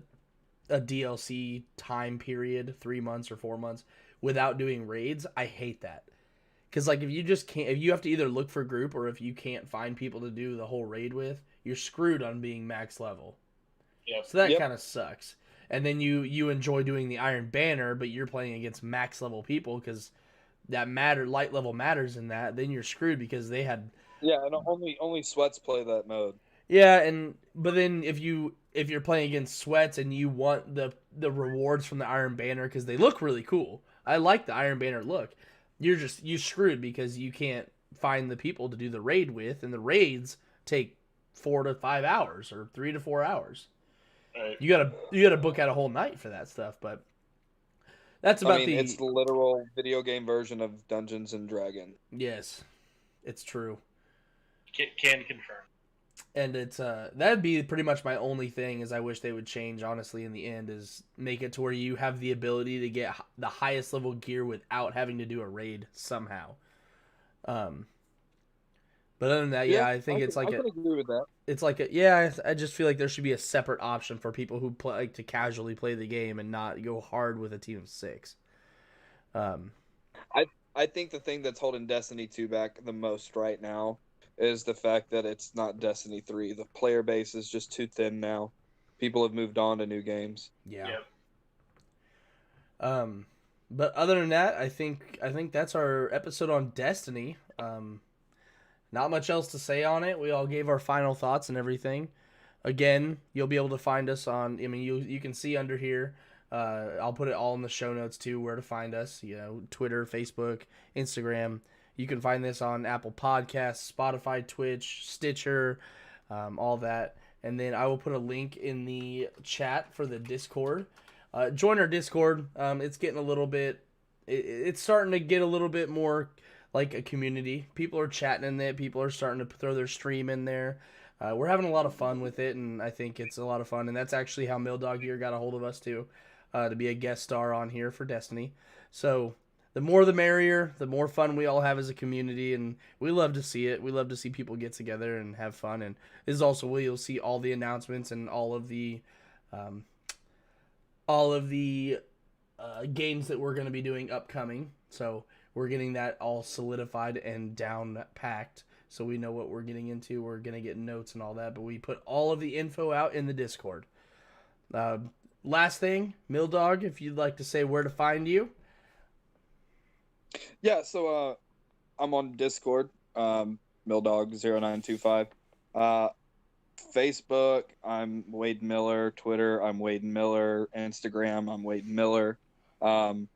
DLC time period, 3 months or 4 months, without doing raids. I hate that. Because like if you have to either look for group or if you can't find people to do the whole raid with, you're screwed on being max level. Yep. So that kind of sucks. And then you enjoy doing the Iron Banner, but you're playing against max level people because that light level matters in that. Then you're screwed because they had. Yeah, and only sweats play that mode. Yeah, but then if you're playing against sweats and you want the rewards from the Iron Banner because they look really cool. I like the Iron Banner look. You're screwed because you can't find the people to do the raid with, and the raids take 4 to 5 hours or 3 to 4 hours. Right. You gotta book out a whole night for that stuff, but that's about it's the literal video game version of Dungeons and Dragons. Yes, it's true. Can confirm. And it's that'd be pretty much my only thing is I wish they would change, honestly, in the end, is make it to where you have the ability to get the highest level gear without having to do a raid somehow. But other than that, yeah, Yeah, I think I can agree with that. it's like a yeah. I just feel like there should be a separate option for people who play like to casually play the game and not go hard with a team of 6. Um, I think the thing that's holding Destiny 2 back the most right now is the fact that it's not Destiny 3. The player base is just too thin now. People have moved on to new games. yeah. Yep. Um, but other than that, I think that's our episode on Destiny. Not much else to say on it. We all gave our final thoughts and everything. Again, you'll be able to find us on. I mean, you can see under here. I'll put it all in the show notes too, where to find us. You know, Twitter, Facebook, Instagram. You can find this on Apple Podcasts, Spotify, Twitch, Stitcher, all that. And then I will put a link in the chat for the Discord. Join our Discord. It's getting a little bit. It's starting to get a little bit more like a community. People are chatting in there. People are starting to throw their stream in there. We're having a lot of fun with it, and I think it's a lot of fun. And that's actually how Milldog here got a hold of us too, to be a guest star on here for Destiny. So the more the merrier. The more fun we all have as a community, and we love to see it. We love to see people get together and have fun. And this is also where you'll see all the announcements and all of the um, games that we're going to be doing upcoming. So we're getting that all solidified and down packed, so we know what we're getting into. We're going to get notes and all that, but we put all of the info out in the Discord. Last thing, Milldog, if you'd like to say where to find you. Yeah, so I'm on Discord, Milldog0925. Facebook, I'm Wade Miller. Twitter, I'm Wade Miller. Instagram, I'm Wade Miller. And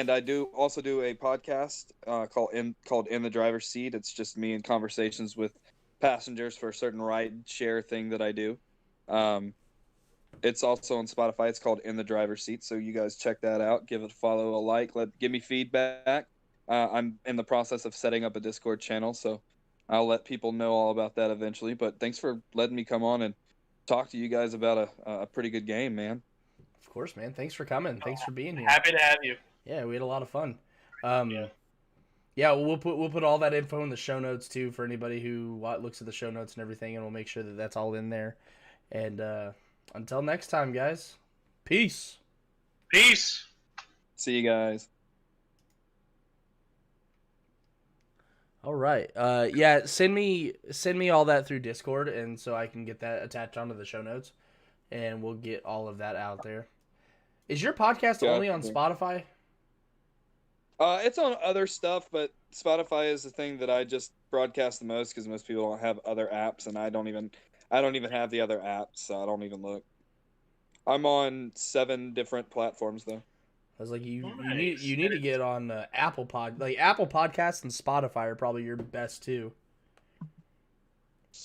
I also do a podcast called In the Driver's Seat. It's just me in conversations with passengers for a certain ride share thing that I do. It's also on Spotify. It's called In the Driver's Seat. So you guys check that out. Give it a follow, a like. Give me feedback. I'm in the process of setting up a Discord channel, so I'll let people know all about that eventually. But thanks for letting me come on and talk to you guys about a pretty good game, man. Of course, man. Thanks for coming. Thanks for being here. Happy to have you. Yeah, we had a lot of fun. Yeah. Yeah, we'll put all that info in the show notes too for anybody who looks at the show notes and everything, and we'll make sure that that's all in there. And until next time, guys, peace. Peace. See you guys. All right. Yeah, send me all that through Discord, and so I can get that attached onto the show notes, and we'll get all of that out there. Is your podcast only on Spotify? It's on other stuff, but Spotify is the thing that I just broadcast the most because most people don't have other apps, and I don't even have the other apps, so I don't even look. I'm on 7 different platforms though. I was like, you Nice. need to get on Apple Podcasts and Spotify are probably your best too.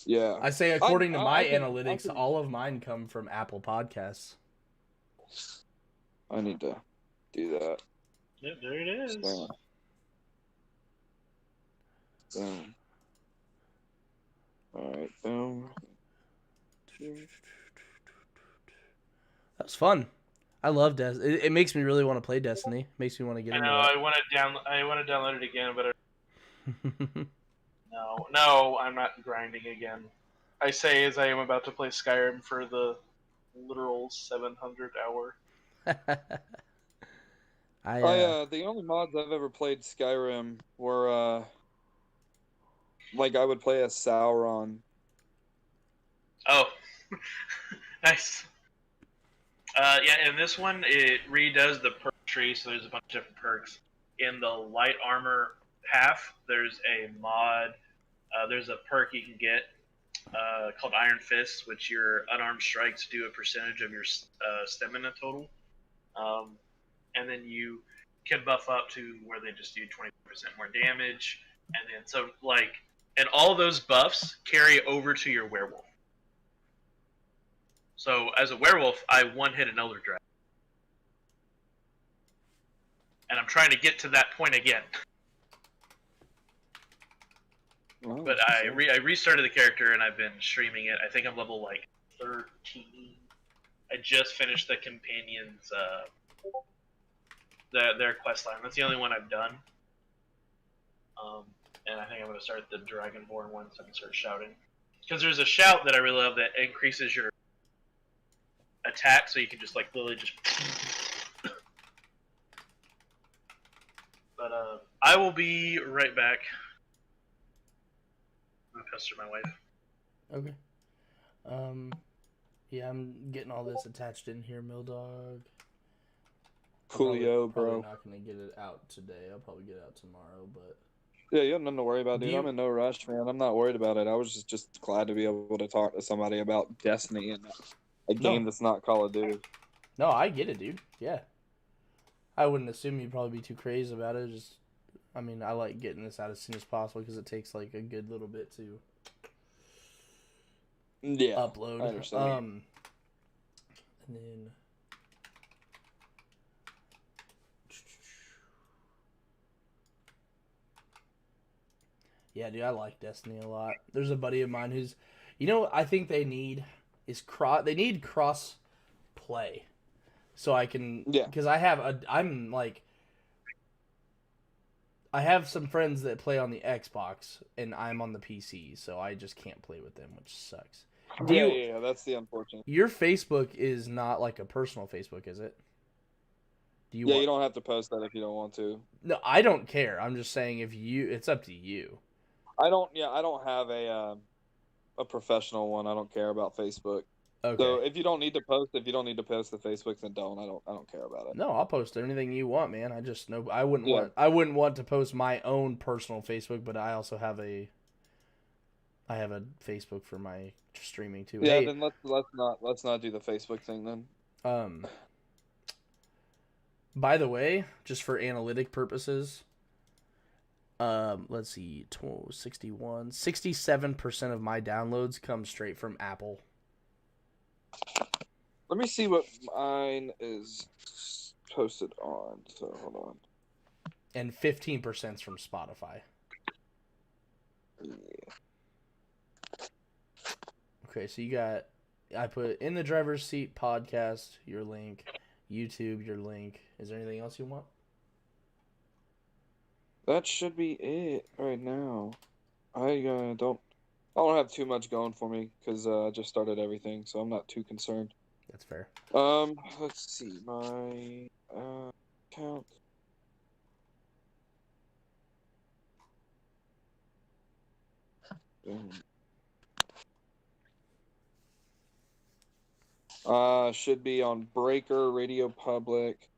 Yeah. I say according to my I can- analytics, all of mine come from Apple Podcasts. I need to do that. Yep, there it is. So, boom. All right, boom. That was fun. I love Destiny. It makes me really want to play Destiny. Makes me want to get I into know. it. I want to download it again, but no, I'm not grinding again. I say as I am about to play Skyrim for the literal 700 hour. The only mods I've ever played Skyrim were like I would play as Sauron. Oh, nice. Yeah, in this one, it redoes the perk tree, so there's a bunch of different perks. In the light armor half, there's a mod. There's a perk you can get called Iron Fist, which your unarmed strikes do a percentage of your stamina total. And then you can buff up to where they just do 20% more damage. And then, and all those buffs carry over to your werewolf. So as a werewolf, I one-hit an Elder Dragon. And I'm trying to get to that point again. Oh, But I restarted the character and I've been streaming it. I think I'm level 13. I just finished the companions, their quest line. That's the only one I've done. and I think I'm gonna start the Dragonborn one so I can start shouting. Because there's a shout that I really love that increases your attack, so you can just like literally just. But I will be right back. I'm gonna pester my wife. Okay. Yeah, I'm getting all this attached in here, Mildog. Coolio, Probably bro. not gonna get it out today. I'll probably get it out tomorrow, but Yeah, you have nothing to worry about, dude. You- I'm in no rush, man. I'm not worried about it. I was just glad to be able to talk to somebody about Destiny and a game that's not Call of Duty. No, I get it, dude. Yeah. I wouldn't assume you'd probably be too crazy about it. I mean, I like getting this out as soon as possible because it takes like a good little bit to Yeah, upload. I understand. And then yeah, dude, I like Destiny a lot. There's a buddy of mine who's, what I think they need is they need cross play, so I can because I have some friends that play on the Xbox and I'm on the PC, so I just can't play with them, which sucks. Yeah, that's the unfortunate. Your Facebook is not like a personal Facebook, is it? You don't have to post that if you don't want to. No, I don't care. I'm just saying it's up to you. I don't have a professional one. I don't care about Facebook. Okay. So if you don't need to post the Facebook, then don't. I don't care about it. No, I'll post anything you want, man. I just know I wouldn't want to post my own personal Facebook, but I also have a Facebook for my streaming too. Yeah, hey, then let's not do the Facebook thing then. By the way, just for analytic purposes, let's see, 67% of my downloads come straight from Apple. Let me see what mine is posted on. So hold on. And 15% is from Spotify. Yeah. Okay, so I put in the driver's seat podcast, your link, YouTube, your link. Is there anything else you want? That should be it right now. I don't have too much going for me because I just started everything, so I'm not too concerned. That's fair. Let's see my account. Should be on Breaker, Radio Public,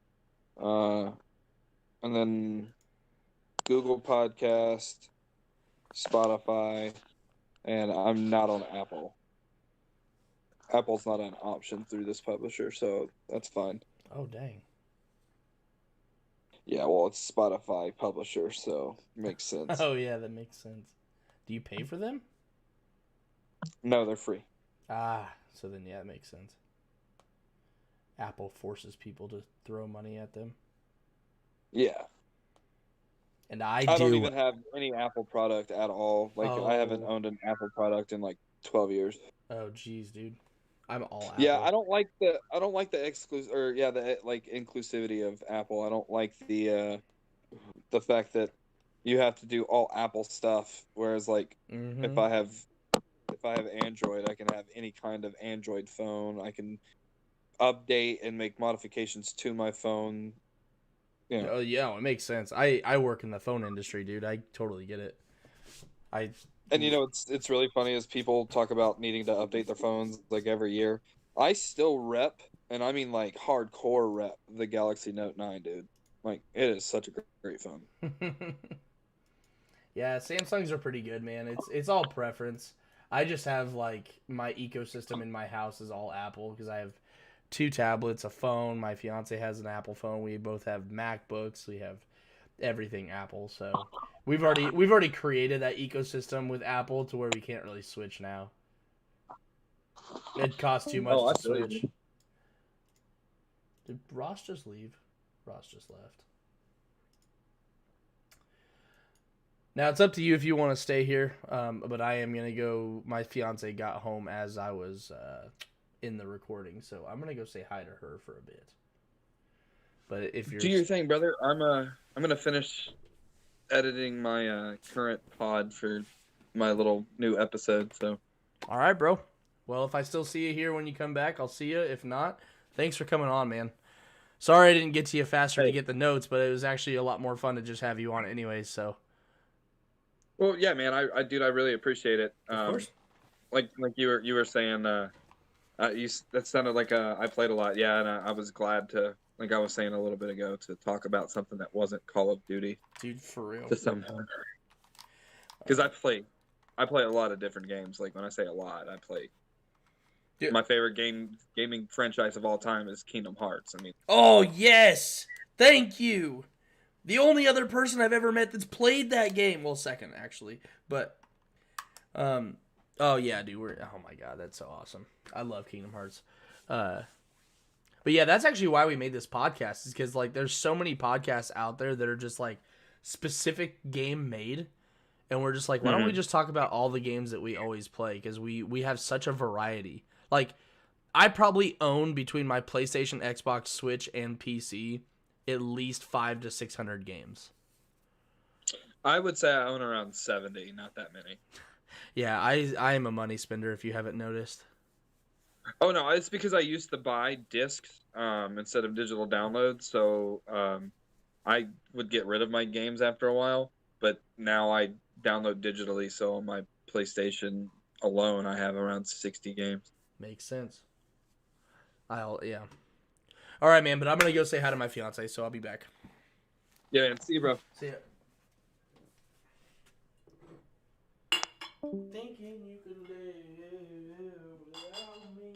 and then Google Podcast, Spotify, and I'm not on Apple. Apple's not an option through this publisher, so that's fine. Oh, dang. Yeah, well, it's Spotify publisher, so makes sense. Oh, yeah, that makes sense. Do you pay for them? No, they're free. Ah, so then, yeah, it makes sense. Apple forces people to throw money at them. Yeah. And I don't even have any Apple product at all. Like, I haven't owned an Apple product in like 12 years. Oh, geez, dude. I'm all Apple. Yeah, I don't like the exclusive inclusivity of Apple. I don't like the fact that you have to do all Apple stuff, whereas like if I have Android, I can have any kind of Android phone. I can update and make modifications to my phone. Yeah. Oh, yeah, it makes sense. I work in the phone industry, dude. I totally get it. And it's really funny as people talk about needing to update their phones like every year. I still rep, and I mean like hardcore rep, the Galaxy Note 9, dude. Like, it is such a great phone. Yeah, Samsungs are pretty good, man. It's all preference. I just have like my ecosystem in my house is all Apple because I have 2 tablets, a phone. My fiance has an Apple phone. We both have MacBooks. We have everything Apple. So we've already created that ecosystem with Apple to where we can't really switch now. It costs too much to switch. Did Ross just leave? Ross just left. Now it's up to you if you want to stay here, but I am gonna go. My fiance got home as I was in the recording, so I'm gonna go say hi to her for a bit. But if you're do your thing, brother. I'm gonna finish editing my current pod for my little new episode. So All right, bro. Well, if I still see you here when you come back, I'll see you. If not, thanks for coming on, man. Sorry I didn't get to you faster to hey, get the notes, but it was actually a lot more fun to just have you on anyways, so. well, yeah, man, dude, I really appreciate it. Of course. Like you were saying, that sounded like I played a lot, yeah, and I was glad to, like I was saying a little bit ago, to talk about something that wasn't Call of Duty Dude, for real. to someone, because I play a lot of different games. Like when I say a lot, I play Dude. my favorite gaming franchise of all time is Kingdom Hearts. I mean, Oh, yes! Thank you! The only other person I've ever met that's played that game. Well, second, actually. But, oh, yeah, dude. Oh, my God. That's so awesome. I love Kingdom Hearts. But yeah, that's actually why we made this podcast, is because like there's so many podcasts out there that are just like specific game made, and we're just like, why don't we mhm. just talk about all the games that we always play? Because we have such a variety. Like I probably own between my PlayStation, Xbox, Switch, and PC at least 500 to 600 games. I would say I own around 70, not that many. Yeah, I am a money spender if you haven't noticed. Oh no, it's because I used to buy discs instead of digital downloads, so I would get rid of my games after a while, but now I download digitally, so on my PlayStation alone I have around 60 games. Makes sense. Yeah. All right, man. But I'm gonna go say hi to my fiance, so I'll be back. Yeah, and see you, bro. See ya. Thinking you could live without me.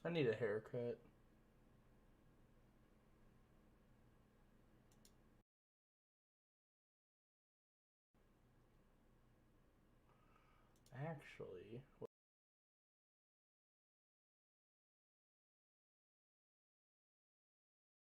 I need a haircut. Actually,